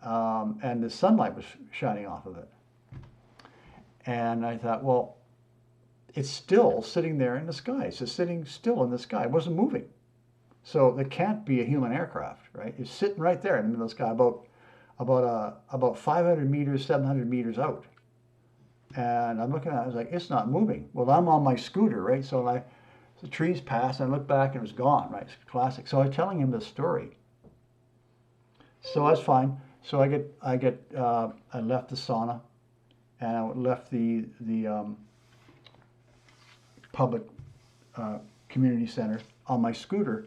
and the sunlight was shining off of it. And I thought, well, it's still sitting there in the sky. It's just sitting still in the sky. It wasn't moving. So it can't be a human aircraft, right? It's sitting right there in the middle of the sky, about 500 meters, 700 meters out. And I'm looking at it, I was like, it's not moving. Well, I'm on my scooter, right? So the trees passed, and I looked back, and it was gone, right? It's classic. So I was telling him this story. So that's fine. So I left the sauna, and I left the public community center on my scooter.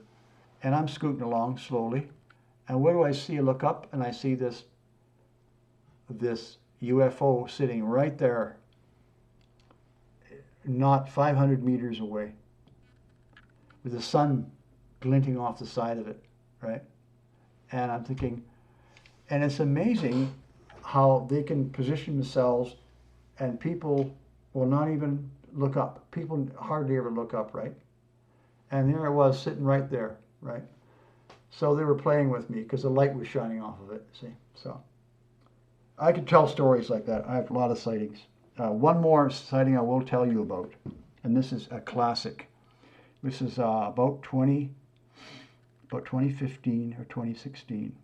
And I'm scooting along slowly, and what do I see? I look up, and I see this UFO sitting right there, not 500 meters away, with the sun glinting off the side of it, right? And I'm thinking, and it's amazing how they can position themselves, and people will not even look up. People hardly ever look up, right? And there I was sitting right there. Right, so they were playing with me because the light was shining off of it. See, so I could tell stories like that. I have a lot of sightings. One more sighting I will tell you about, and this is a classic. This is about 2015 or 2016.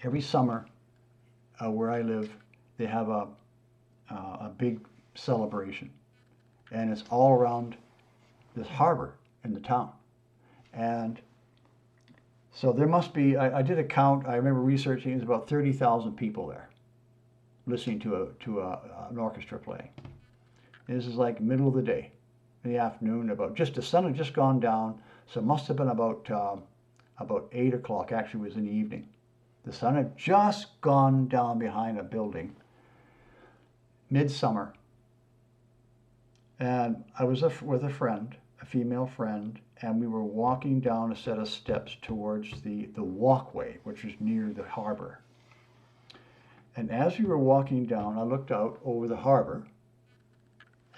Every summer, where I live, they have a big celebration, and it's all around this harbor. in the town. And so there must be, I did a count, I remember researching, it was about 30,000 people there listening to an orchestra playing. This is like middle of the day, in the afternoon, the sun had just gone down, so it must have been about 8 o'clock, actually it was in the evening. The sun had just gone down behind a building, midsummer, and I was with a friend, a female friend, and we were walking down a set of steps towards the walkway, which is near the harbor. And as we were walking down, I looked out over the harbor,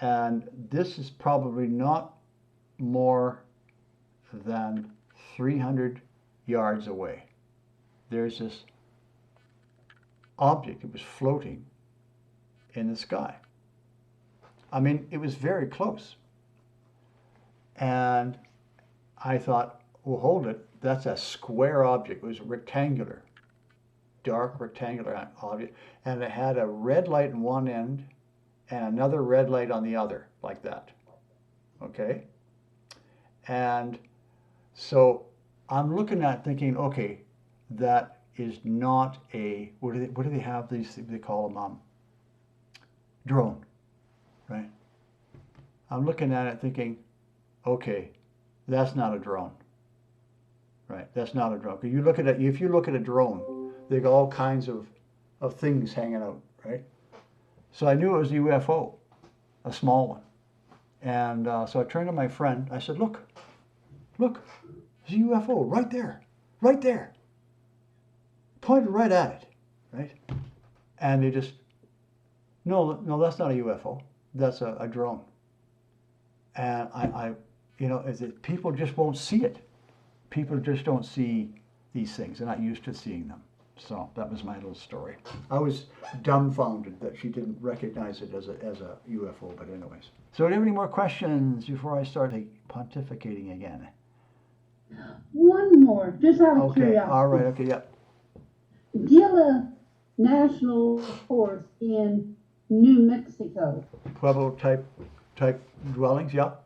and this is probably not more than 300 yards away. There's this object, it was floating in the sky. I mean, it was very close. And I thought, well, hold it, that's a square object. It was rectangular, dark rectangular object, and it had a red light on one end and another red light on the other, like that. Okay? And so I'm looking at thinking, okay, that is not a, what do they have these, they call them, drone, right? I'm looking at it thinking, okay, that's not a drone, right? That's not a drone. You look at it, if you look at a drone, they got all kinds of things hanging out, right? So I knew it was a UFO, a small one. And so I turned to my friend. I said, look, there's a UFO right there, right there. Pointed right at it, right? And they just, no, that's not a UFO. That's a drone. And I people just won't see it. People just don't see these things. They're not used to seeing them. So that was my little story. I was dumbfounded that she didn't recognize it as a UFO, but anyways. So do you have any more questions before I start pontificating again? One more, just out of Okay, curiosity. all right, okay, yeah. Gila National Forest in New Mexico. Pueblo type dwellings, yeah.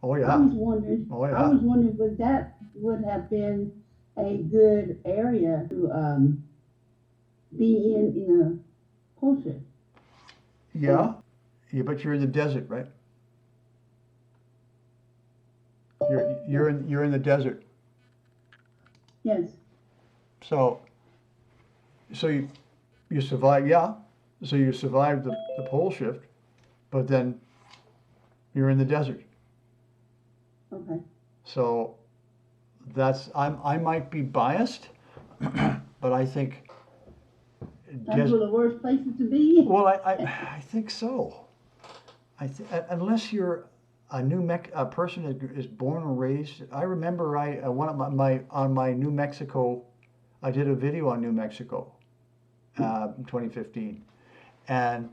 Oh I yeah. was wondering, Oh yeah. would have been a good area to be in a culture. Yeah. Yeah, but you're in the desert, right? You're in the desert. Yes. So you survive, yeah. So you survived the pole shift, but then you're in the desert. Okay. So I might be biased, but I think That's one of the worst places to be. well, I think so. Unless you're a person that is born and raised. I remember one of my New Mexico, I did a video on New Mexico, in 2015, and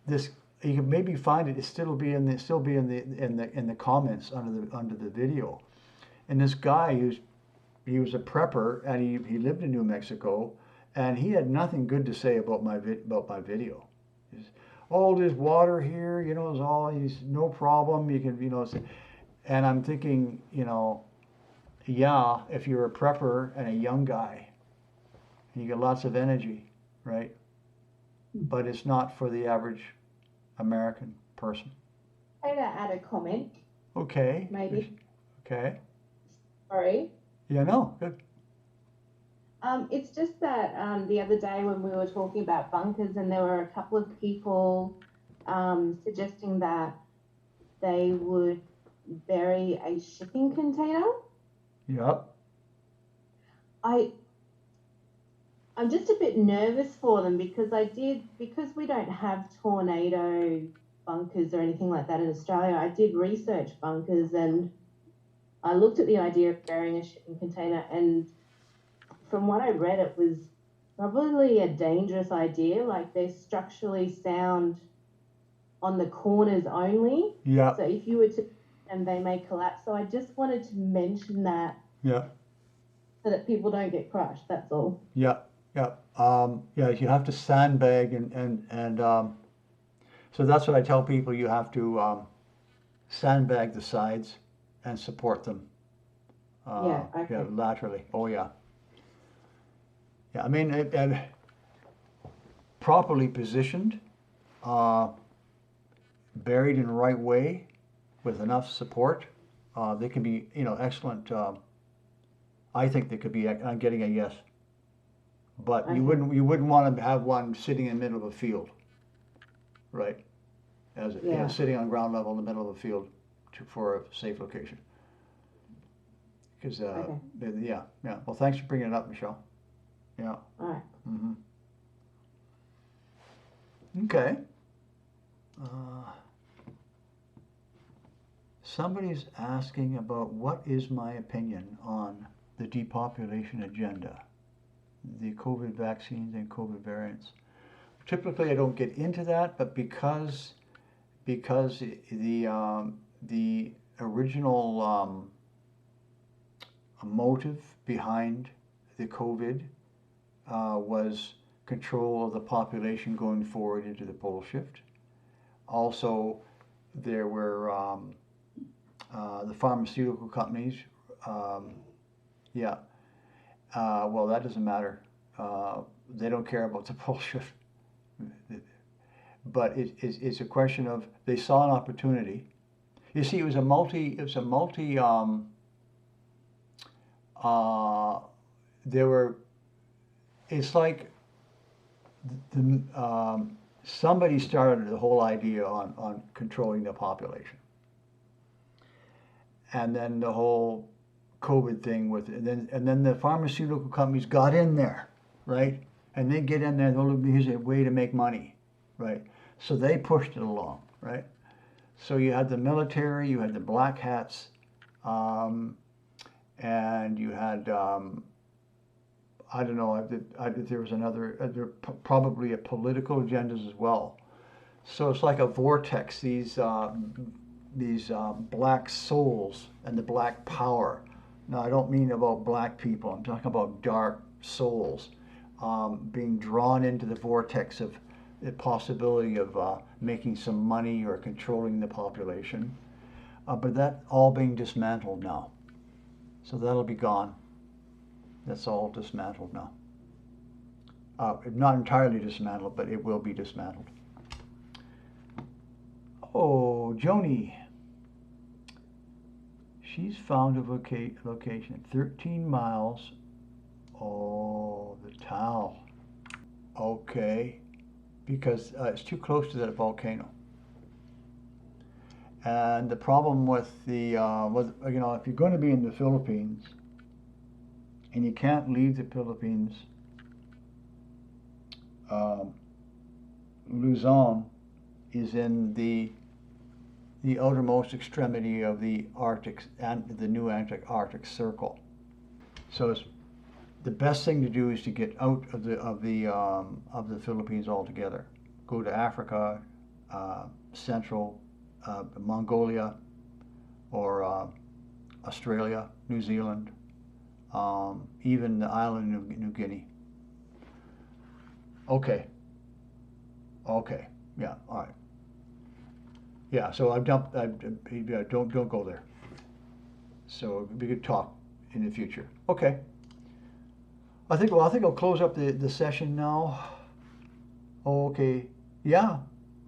this you can maybe find it. It still be in the comments under the video. And this guy he was a prepper and he lived in New Mexico, and he had nothing good to say about my video. Oh, there's water here, it's no problem. You can, and I'm thinking, yeah, if you're a prepper and a young guy, and you get lots of energy, right? But it's not for the average American person. I'm going to add a comment. Okay. Maybe. Okay. Sorry. Yeah, no, good. It's just that the other day when we were talking about bunkers, and there were a couple of people suggesting that they would bury a shipping container. Yep. I'm just a bit nervous for them because we don't have tornado bunkers or anything like that in Australia. I did research bunkers and I looked at the idea of burying a shipping container, and from what I read, it was probably a dangerous idea. Like they're structurally sound on the corners only. Yeah. So if you were to, and they may collapse. So I just wanted to mention that. Yeah. So that people don't get crushed. That's all. Yeah. Yeah. Yeah. You have to sandbag and so that's what I tell people. You have to sandbag the sides and support them. Yeah, okay. Laterally. Oh yeah. Yeah, I mean, properly positioned, buried in the right way, with enough support, they can be, excellent. I think they could be. I'm getting a yes. But you wouldn't want to have one sitting in the middle of a field, right? Sitting on ground level in the middle of a field for a safe location. Because yeah. Well, thanks for bringing it up, Michelle. Yeah. All right. Mm-hmm. Okay. Somebody's asking about what is my opinion on the depopulation agenda, the COVID vaccines and COVID variants. Typically, I don't get into that, but because the original motive behind the COVID was control of the population going forward into the pole shift. Also, there were the pharmaceutical companies. Well, that doesn't matter. They don't care about the pole shift. But it's a question of they saw an opportunity. You see, it's like somebody started the whole idea on controlling the population. And then the whole COVID thing and then the pharmaceutical companies got in there, right? And they get in there, here's a way to make money, right? So they pushed it along, right? So you had the military, you had the black hats, and you had, I don't know, there was probably a political agendas as well. So it's like a vortex, these black souls and the black power. Now, I don't mean about black people, I'm talking about dark souls being drawn into the vortex of the possibility of making some money or controlling the population. But that all being dismantled now. So that'll be gone. That's all dismantled now. Not entirely dismantled, but it will be dismantled. Oh, Joni. She's found a location 13 miles. Oh, the Tal. Okay. Because it's too close to that volcano. And the problem with if you're going to be in the Philippines and you can't leave the Philippines, Luzon is in the outermost extremity of the Arctic and the new Arctic Circle. So the best thing to do is to get out of the Philippines altogether. Go to Africa, Central Mongolia, or Australia, New Zealand, even the island of New Guinea. Okay. Yeah. All right. Yeah. So don't go there. So we could talk in the future. Okay. I think I'll close up the session now. Okay. Yeah.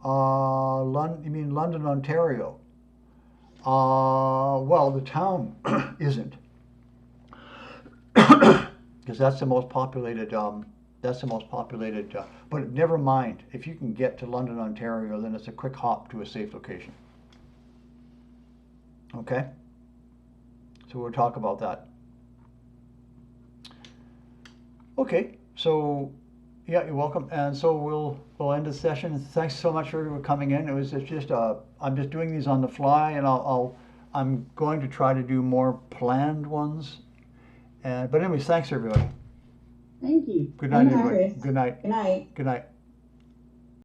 You mean London, Ontario? Well, the town isn't, because that's the most populated. But never mind. If you can get to London, Ontario, then it's a quick hop to a safe location. Okay. So we'll talk about that. Okay. So. Yeah, you're welcome. And so we'll end the session. Thanks so much for coming in. It's just I'm just doing these on the fly, and I'm going to try to do more planned ones. But anyways, thanks everybody. Thank you. Good night, Thanks, everybody. Chris. Good night. Good night. Good night.